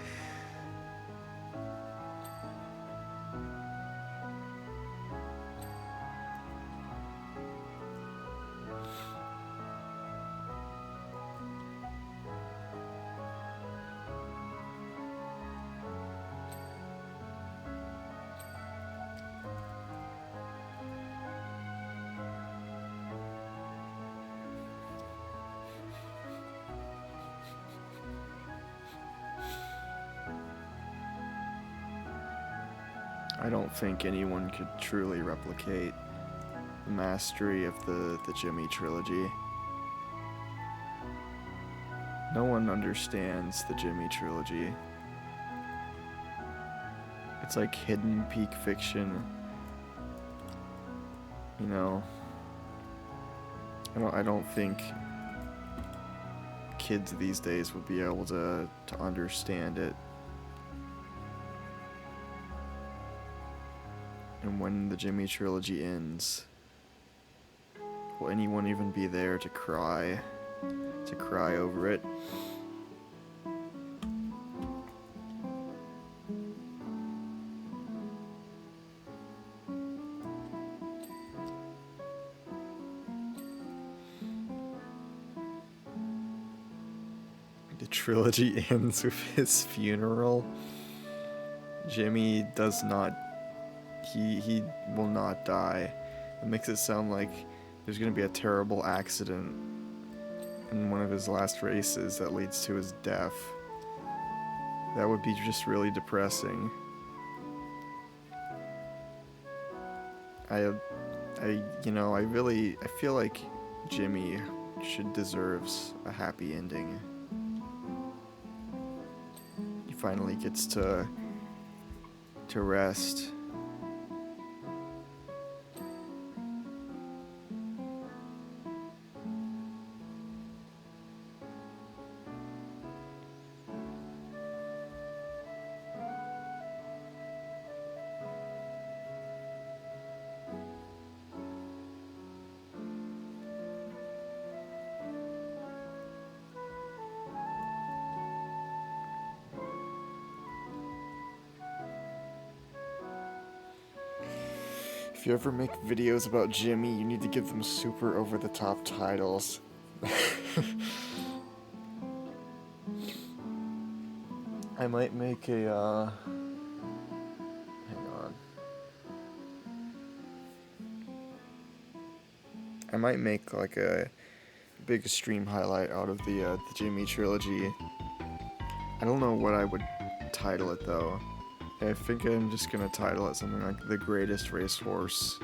I don't think anyone could truly replicate the mastery of the Jimmy trilogy. No one understands the Jimmy trilogy. It's like hidden peak fiction. You know, I don't think kids these days would be able to understand it. And when the Jimmy trilogy ends, will anyone even be there to cry over it? The trilogy ends with his funeral. Jimmy does not, he will not die. It makes it sound like there's gonna be a terrible accident in one of his last races that leads to his death. That would be just really depressing. I feel like Jimmy deserves a happy ending. He finally gets to rest. If you ever make videos about Jimmy, you need to give them super over-the-top titles. I might make a, hang on. I might make like a big stream highlight out of the Jimmy trilogy. I don't know what I would title it though. I think I'm just gonna title it something like The Greatest Racehorse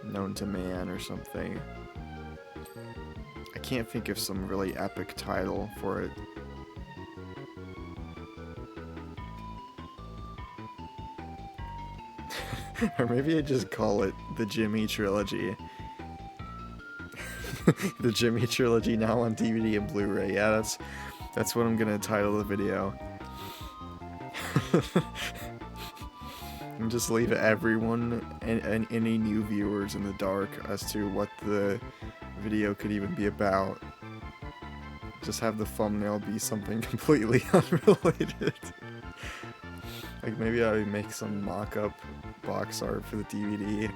Known to Man or something. I can't think of some really epic title for it. Or maybe I just call it The Jimmy Trilogy. The Jimmy Trilogy now on DVD and Blu-ray. Yeah, that's what I'm gonna title the video. And just leave everyone and any new viewers in the dark as to what the video could even be about. Just have the thumbnail be something completely unrelated. Like maybe I would make some mock-up box art for the DVD.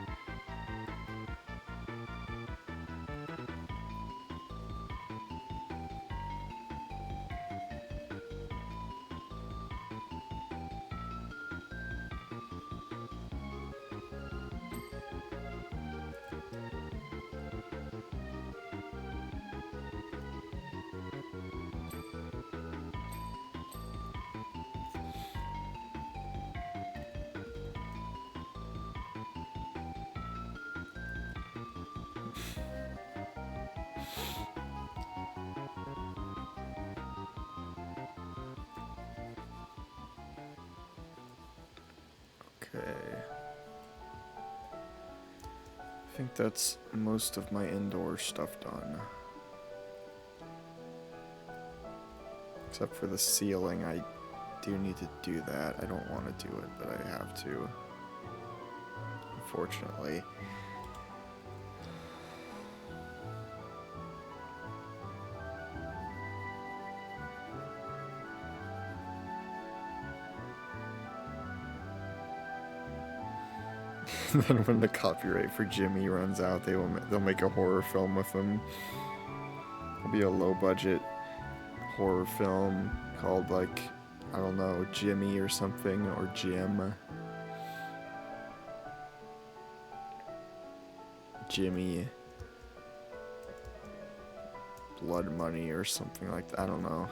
Okay. I think that's most of my indoor stuff done. Except for the ceiling, I do need to do that. I don't want to do it, but I have to. Unfortunately. Then when the copyright for Jimmy runs out, they'll make a horror film with him. It'll be a low-budget horror film called, like, I don't know, Jimmy or something, or Jim. Jimmy. Blood Money or something like that. I don't know.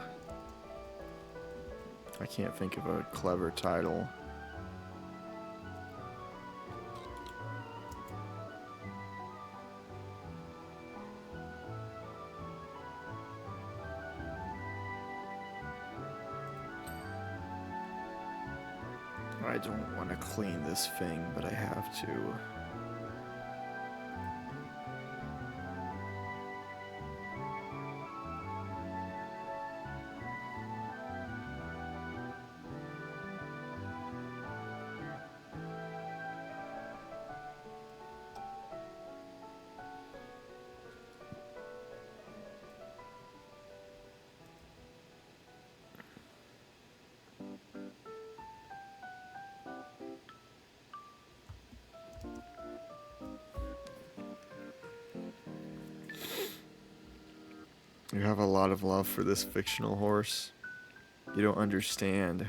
I can't think of a clever title. I don't want to clean this thing, but I have to. You have a lot of love for this fictional horse. You don't understand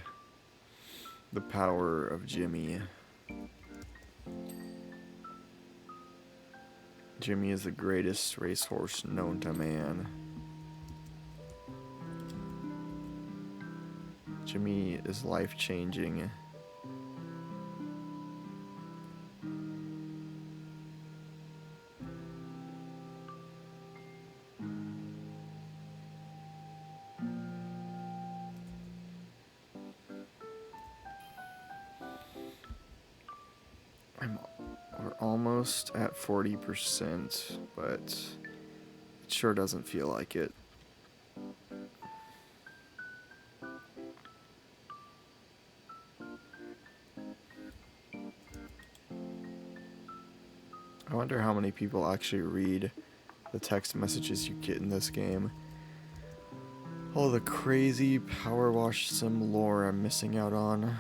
the power of Jimmy. Jimmy is the greatest racehorse known to man. Jimmy is life-changing. We're almost at 40%, but it sure doesn't feel like it. I wonder how many people actually read the text messages you get in this game. All the crazy powerwash sim lore I'm missing out on.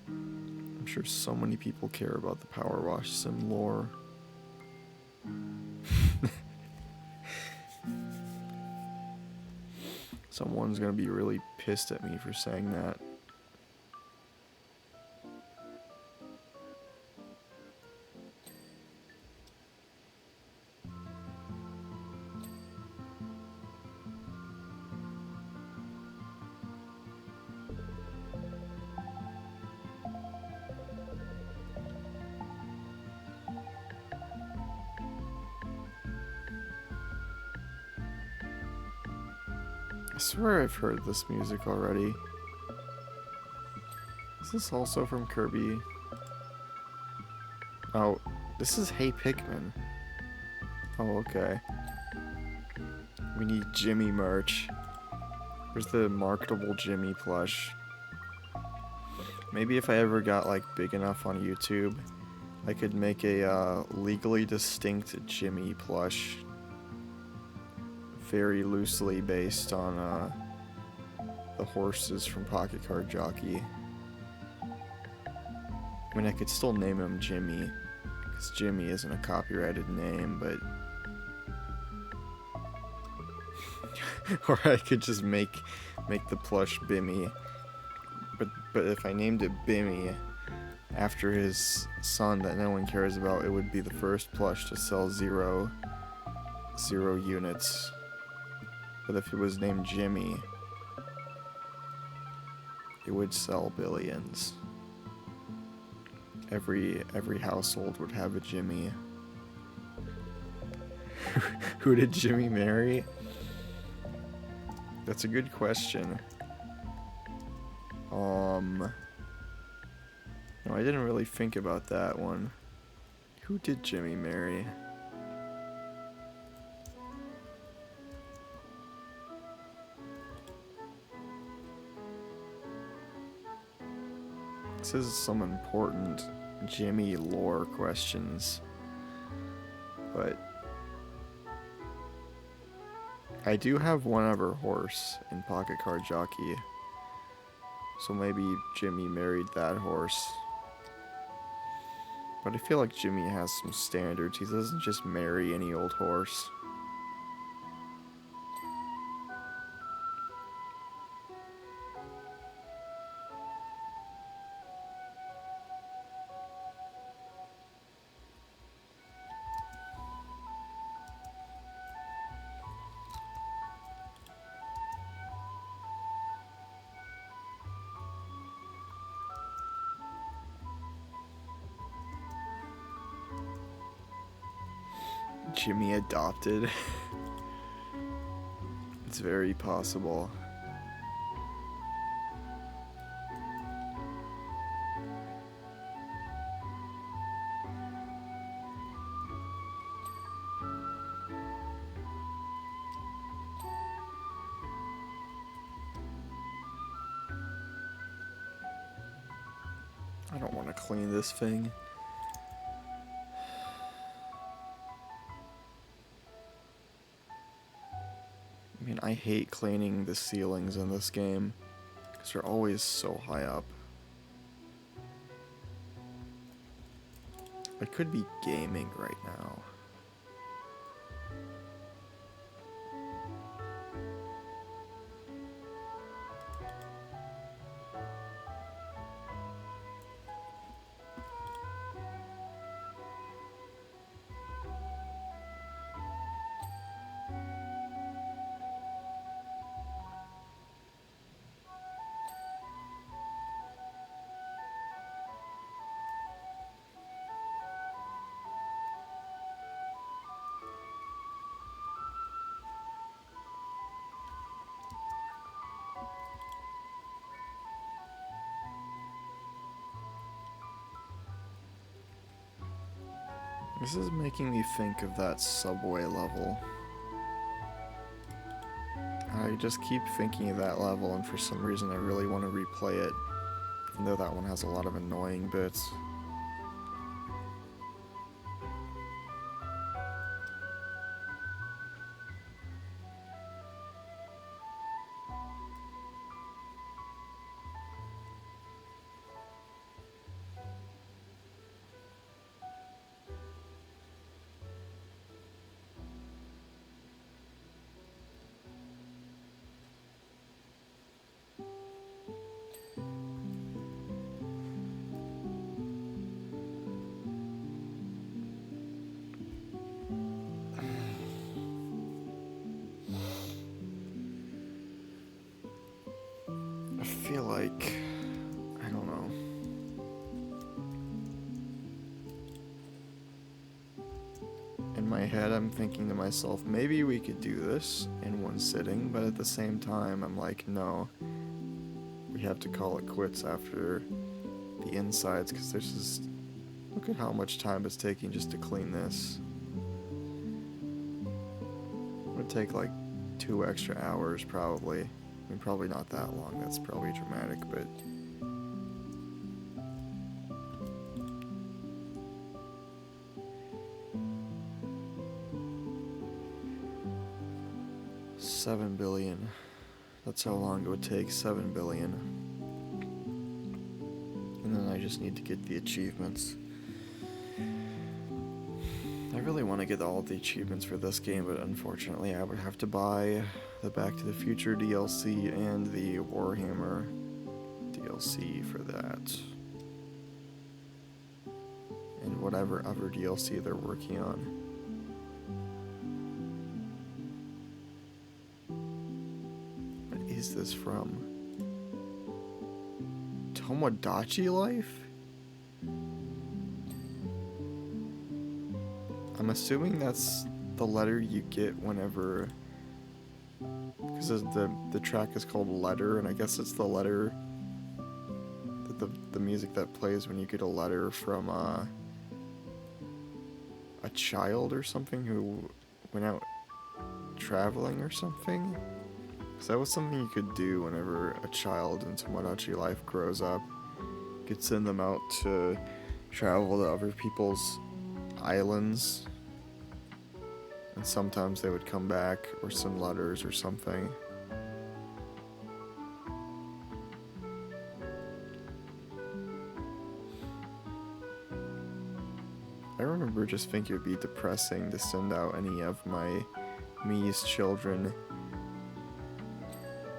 I'm sure so many people care about the powerwash sim lore. Someone's gonna be really pissed at me for saying that. I swear I've heard this music already. Is this also from Kirby? Oh, this is Hey Pikmin. Oh, okay. We need Jimmy merch. Where's the marketable Jimmy plush? Maybe if I ever got like big enough on YouTube, I could make a legally distinct Jimmy plush. Very loosely based on the horses from Pocket Card Jockey. I mean, I could still name him Jimmy, because Jimmy isn't a copyrighted name, but... or I could just make the plush Bimmy. But if I named it Bimmy after his son that no one cares about, it would be the first plush to sell zero units. But if it was named Jimmy, it would sell billions. Every household would have a Jimmy. Who did Jimmy marry? That's a good question. No, I didn't really think about that one. Who did Jimmy marry? This is some important Jimmy lore questions, but I do have one other horse in Pocket Card Jockey, so maybe Jimmy married that horse. But I feel like Jimmy has some standards. He doesn't just marry any old horse. Jimmy adopted. It's very possible. I don't want to clean this thing. I mean, I hate cleaning the ceilings in this game because they're always so high up. I could be gaming right now. This is making me think of that subway level. I just keep thinking of that level, and for some reason I really want to replay it, even though that one has a lot of annoying bits. I feel like, I don't know. In my head, I'm thinking to myself, maybe we could do this in one sitting, but at the same time, I'm like, no. We have to call it quits after the insides, because there's just, look at how much time it's taking just to clean this. It would take like 2 extra hours, probably. I mean, probably not that long, that's probably dramatic, but... $7 billion. That's how long it would take, 7 billion. And then I just need to get the achievements. I really want to get all the achievements for this game, but unfortunately I would have to buy the Back to the Future DLC and the Warhammer DLC for that. And whatever other DLC they're working on. What is this from? Tomodachi Life? I'm assuming that's the letter you get whenever... Because the track is called Letter, and I guess it's the letter... The music that plays when you get a letter from a child or something who went out traveling or something? Because that was something you could do whenever a child in Tomodachi Life grows up. You could send them out to travel to other people's islands, and sometimes they would come back or send letters or something. I remember just thinking it would be depressing to send out any of me's children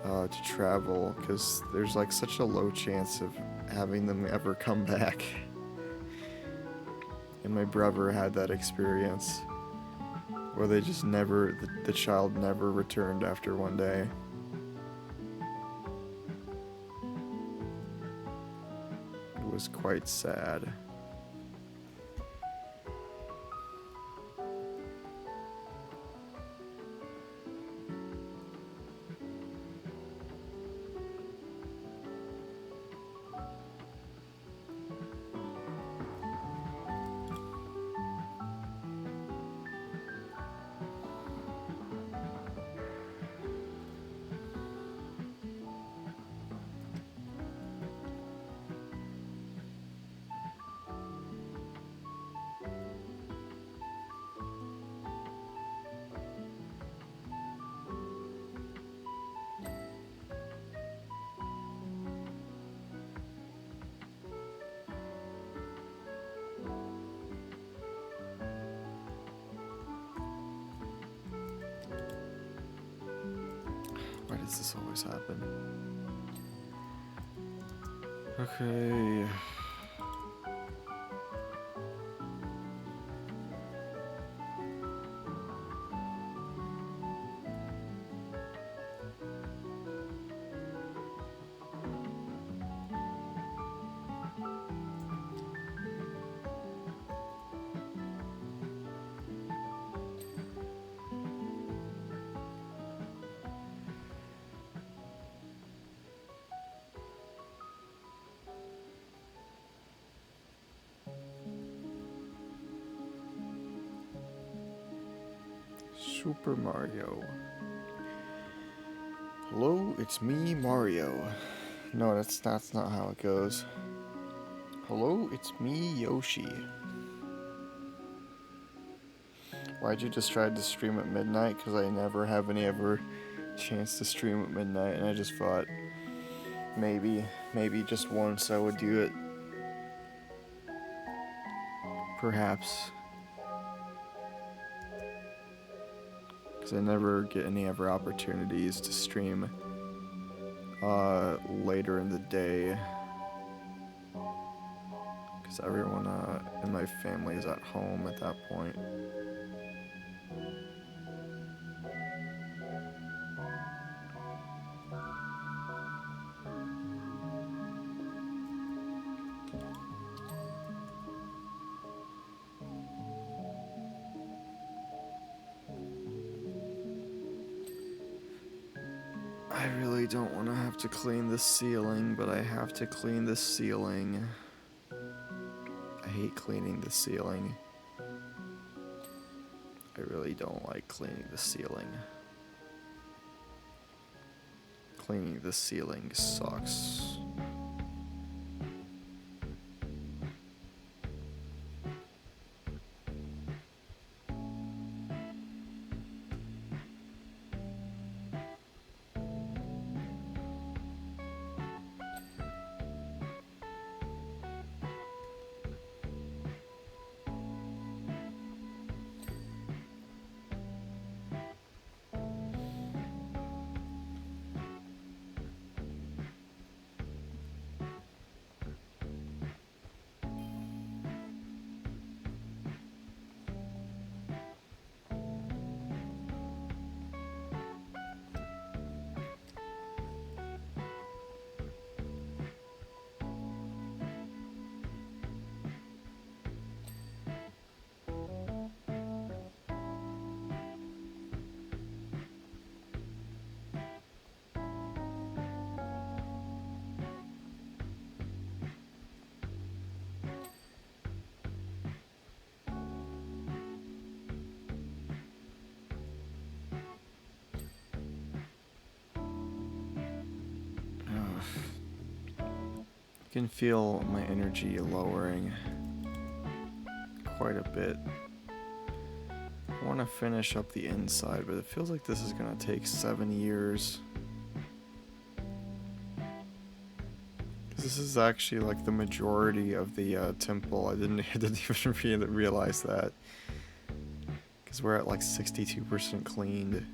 to travel, because there's like such a low chance of having them ever come back. And my brother had that experience where they just never, the child never returned after one day. It was quite sad. Why does this always happen? Okay. Super Mario. Hello, it's me, Mario. No, that's not how it goes. Hello, it's me, Yoshi. Why'd you just try to stream at midnight? Because I never have any ever chance to stream at midnight, and I just thought maybe just once I would do it. Perhaps. Because I never get any ever opportunities to stream later in the day. Because everyone in my family is at home at that point. I really don't want to have to clean the ceiling, but I have to clean the ceiling. I hate cleaning the ceiling. I really don't like cleaning the ceiling. Cleaning the ceiling sucks. I can feel my energy lowering quite a bit. I want to finish up the inside, but it feels like this is going to take 7 years. This is actually like the majority of the temple. I didn't even realize that. Because we're at like 62% cleaned.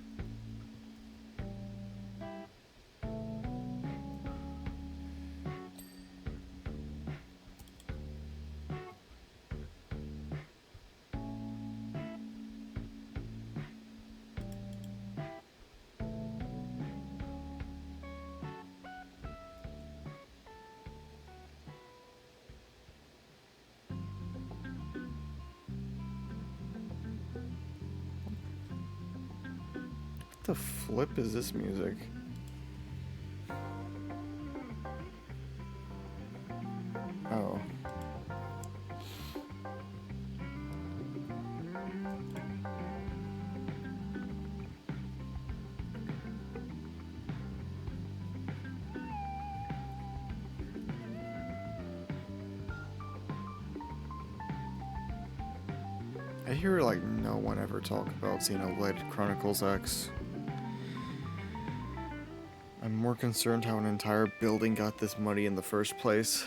What the flip is this music? Oh. I hear like no one ever talk about Xenoblade Chronicles X. I'm more concerned how an entire building got this money in the first place.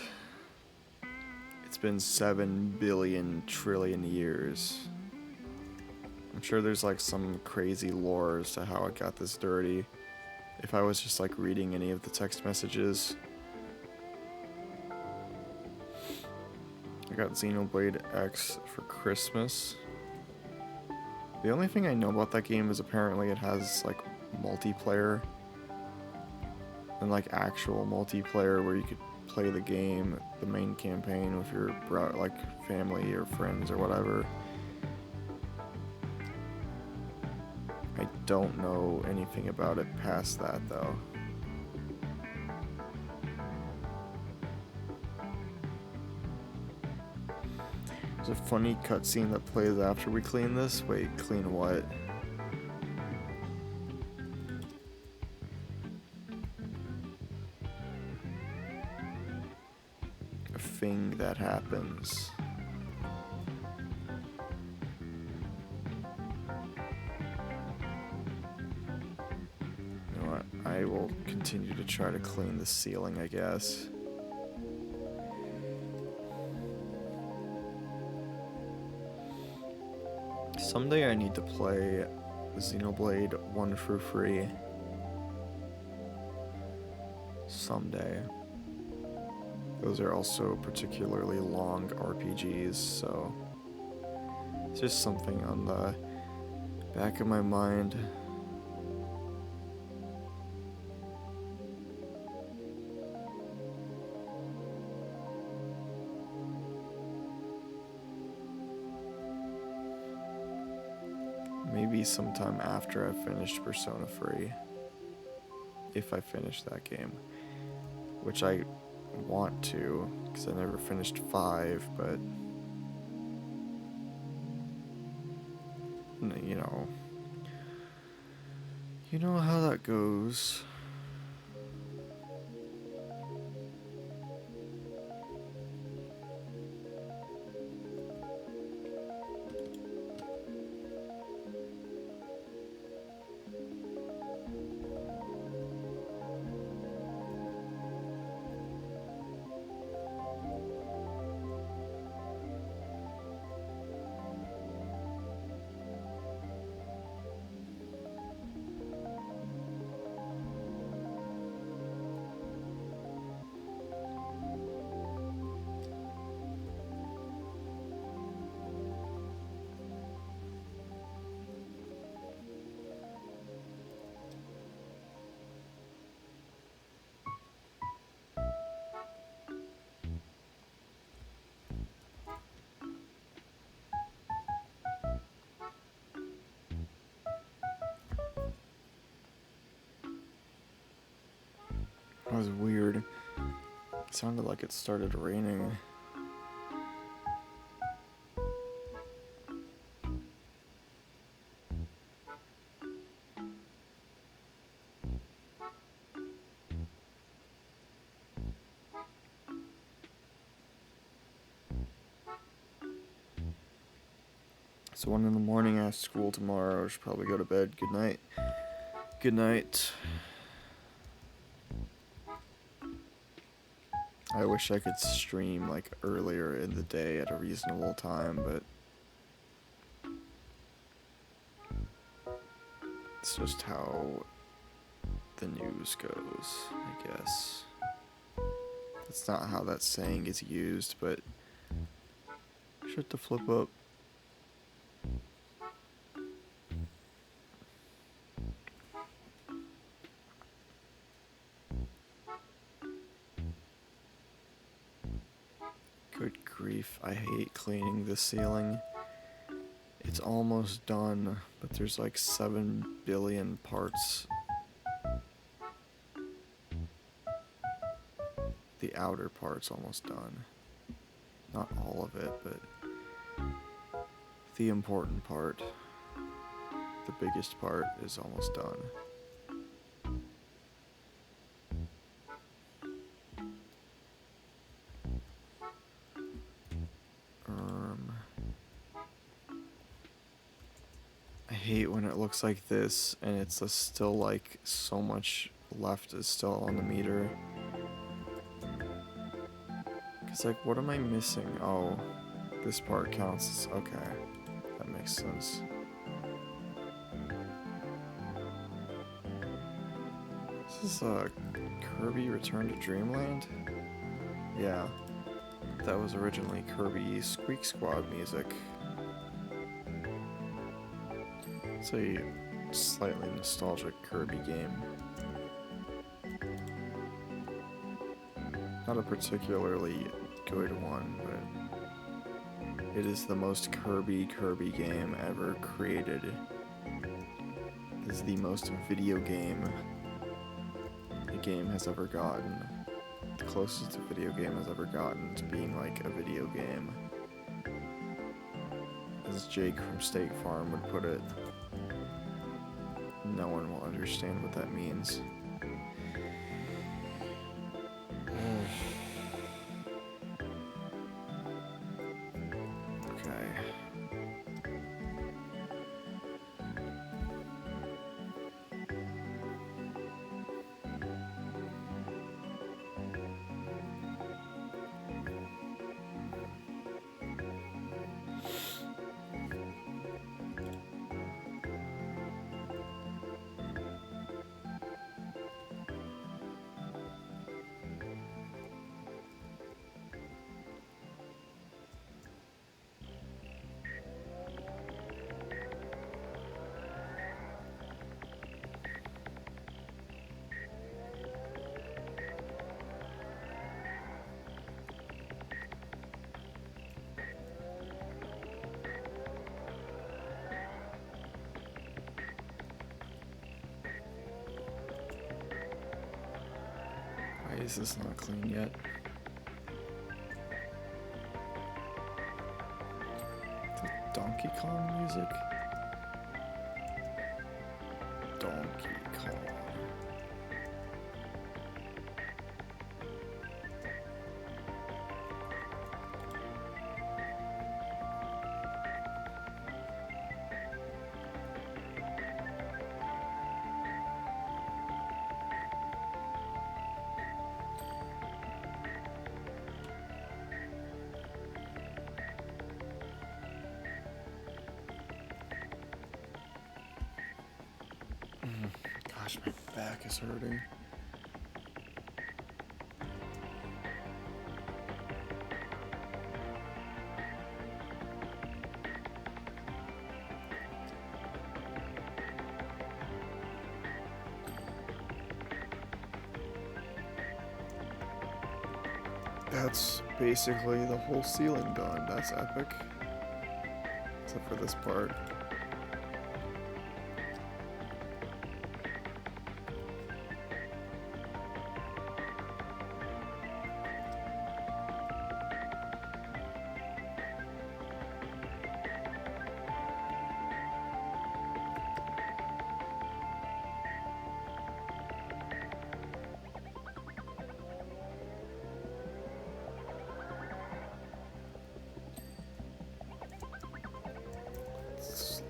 It's been 7 billion trillion years. I'm sure there's like some crazy lore as to how it got this dirty. if I was just like reading any of the text messages. I got Xenoblade X for Christmas. The only thing I know about that game is apparently it has like multiplayer and like actual multiplayer where you could play the game, the main campaign with your like family or friends or whatever. I don't know anything about it past that though. There's a funny cutscene that plays after we clean this. Wait, clean what? A thing that happens. You know what? I will continue to try to clean the ceiling, I guess. Someday I need to play Xenoblade 1 for free. Someday. Those are also particularly long RPGs, so it's just something on the back of my mind. Maybe sometime after I've finished Persona 3. If I finish that game. Which I want to, because I never finished 5, but you know how that goes. That was weird. It sounded like it started raining. It's 1 in the morning. I have school tomorrow. I should probably go to bed. Good night. Good night. I wish I could stream like earlier in the day at a reasonable time, but it's just how the news goes, I guess. That's not how that saying is used, but shut the flip up. Good grief, I hate cleaning the ceiling. It's almost done, but there's like 7 billion parts. The outer part's almost done. Not all of it, but the important part, the biggest part, is almost done. I hate when it looks like this and it's still like so much left is still on the meter. Cause like, what am I missing? Oh, this part counts. Okay, that makes sense. This is Kirby Return to Dreamland? Yeah, that was originally Kirby Squeak Squad music. It's a slightly nostalgic Kirby game. Not a particularly good one, but it is the most Kirby game ever created. It is the most video game a game has ever gotten. The closest a video game has ever gotten to being like a video game. As Jake from State Farm would put it, no one will understand what that means. Okay. Why is this not clean yet? The Donkey Kong music? Donkey Kong. Gosh, my back is hurting. That's basically the whole ceiling done. That's epic. Except for this part.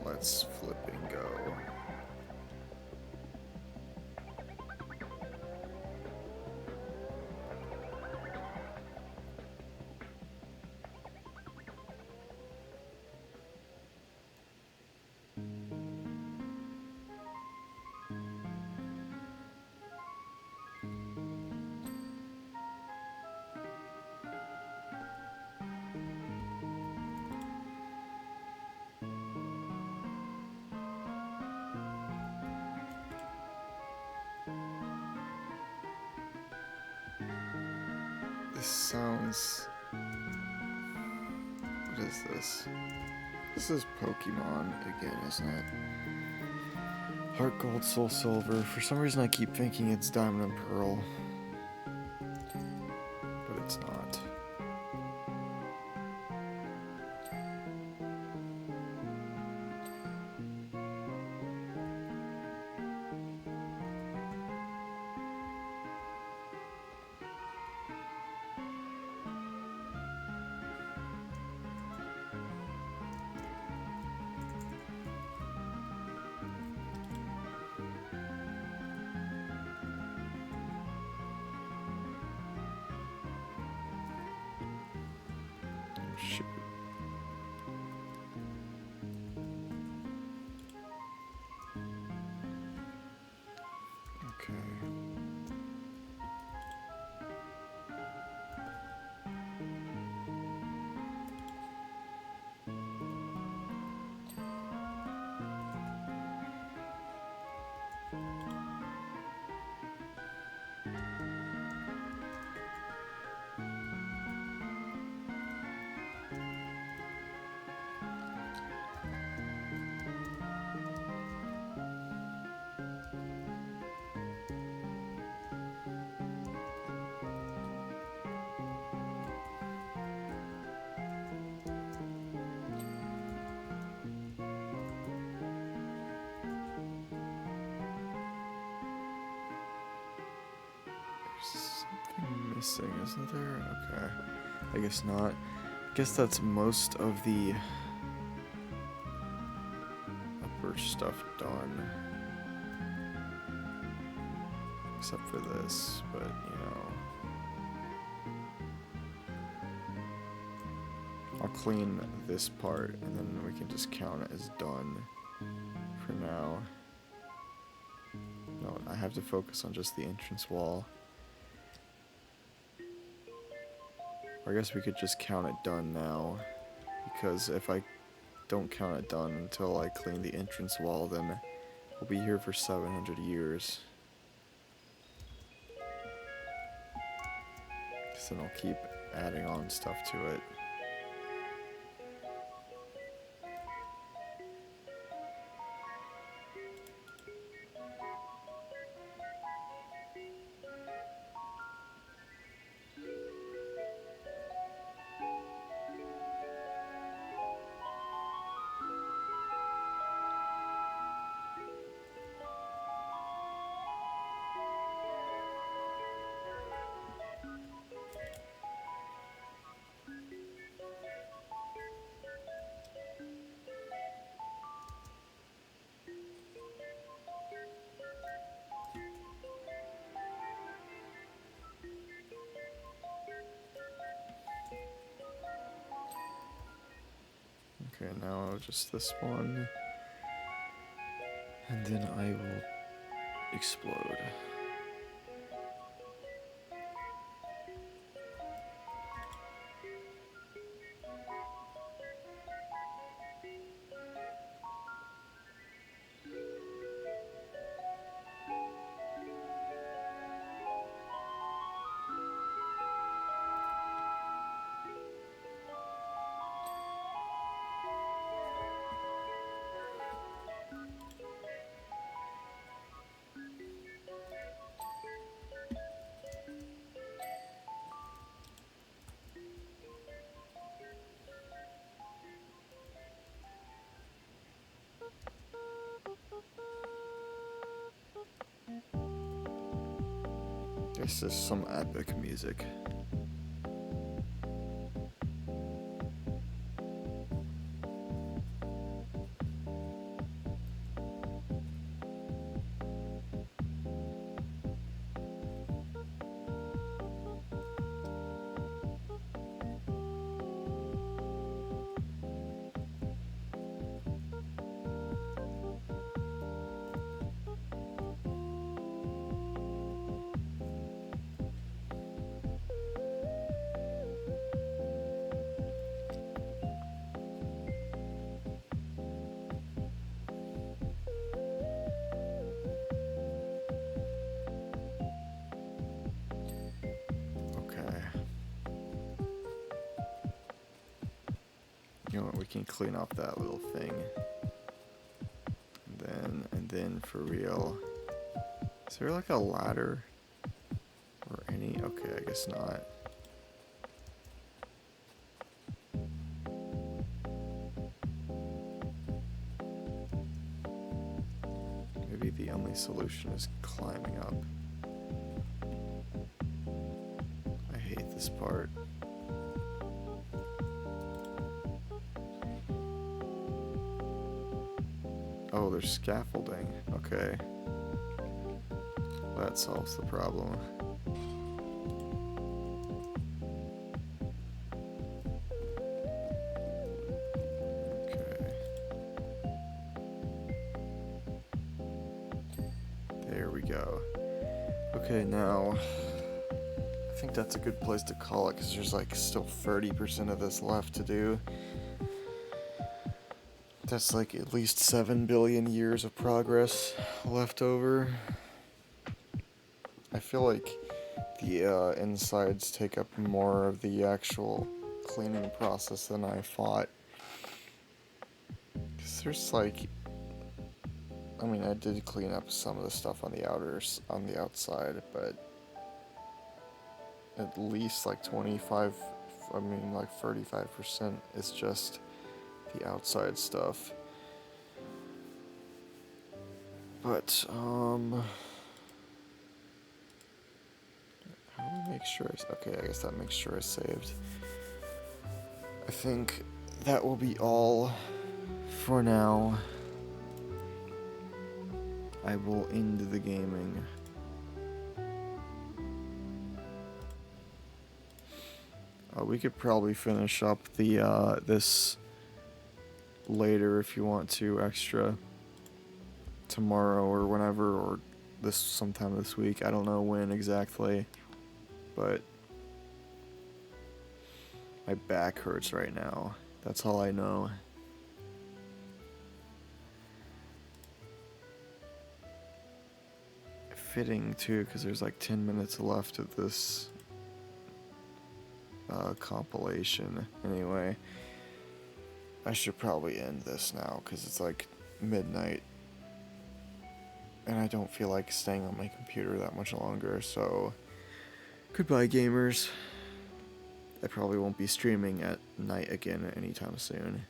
Let's flip and go. This sounds... What is this? This is Pokemon again, isn't it? Heart Gold, Soul Silver. For some reason I keep thinking it's Diamond and Pearl. But it's not. Shoot. Okay. missing, isn't there? Okay. I guess not. I guess that's most of the upper stuff done. Except for this, but you know. I'll clean this part and then we can just count it as done for now. No, I have to focus on just the entrance wall. Or I guess we could just count it done now. Because if I don't count it done until I clean the entrance wall, then we'll be here for 700 years. So then I'll keep adding on stuff to it. Okay, now just this one. And then I will explode. This is some epic music. You know what, we can clean up that little thing. And then for real. Is there like a ladder? Or any? Okay, I guess not. Maybe the only solution is climbing up. I hate this part. Oh, there's scaffolding. Okay. That solves the problem. Okay. There we go. Okay, now I think that's a good place to call it because there's like still 30% of this left to do. That's like at least 7 billion years of progress left over. I feel like the insides take up more of the actual cleaning process than I thought. Cause there's like, I mean, I did clean up some of the stuff on the outside, but at least like 35% is just the outside stuff. But how do we make sure. Okay, I guess that makes sure it's saved. I think that will be all for now. I will end the gaming. We could probably finish up the this later if you want to, extra tomorrow or whenever, or this sometime this week. I don't know when exactly, but my back hurts right now. That's all I know. Fitting too, because there's like 10 minutes left of this compilation. Anyway, I should probably end this now because it's like midnight and I don't feel like staying on my computer that much longer. So goodbye, gamers. I probably won't be streaming at night again anytime soon.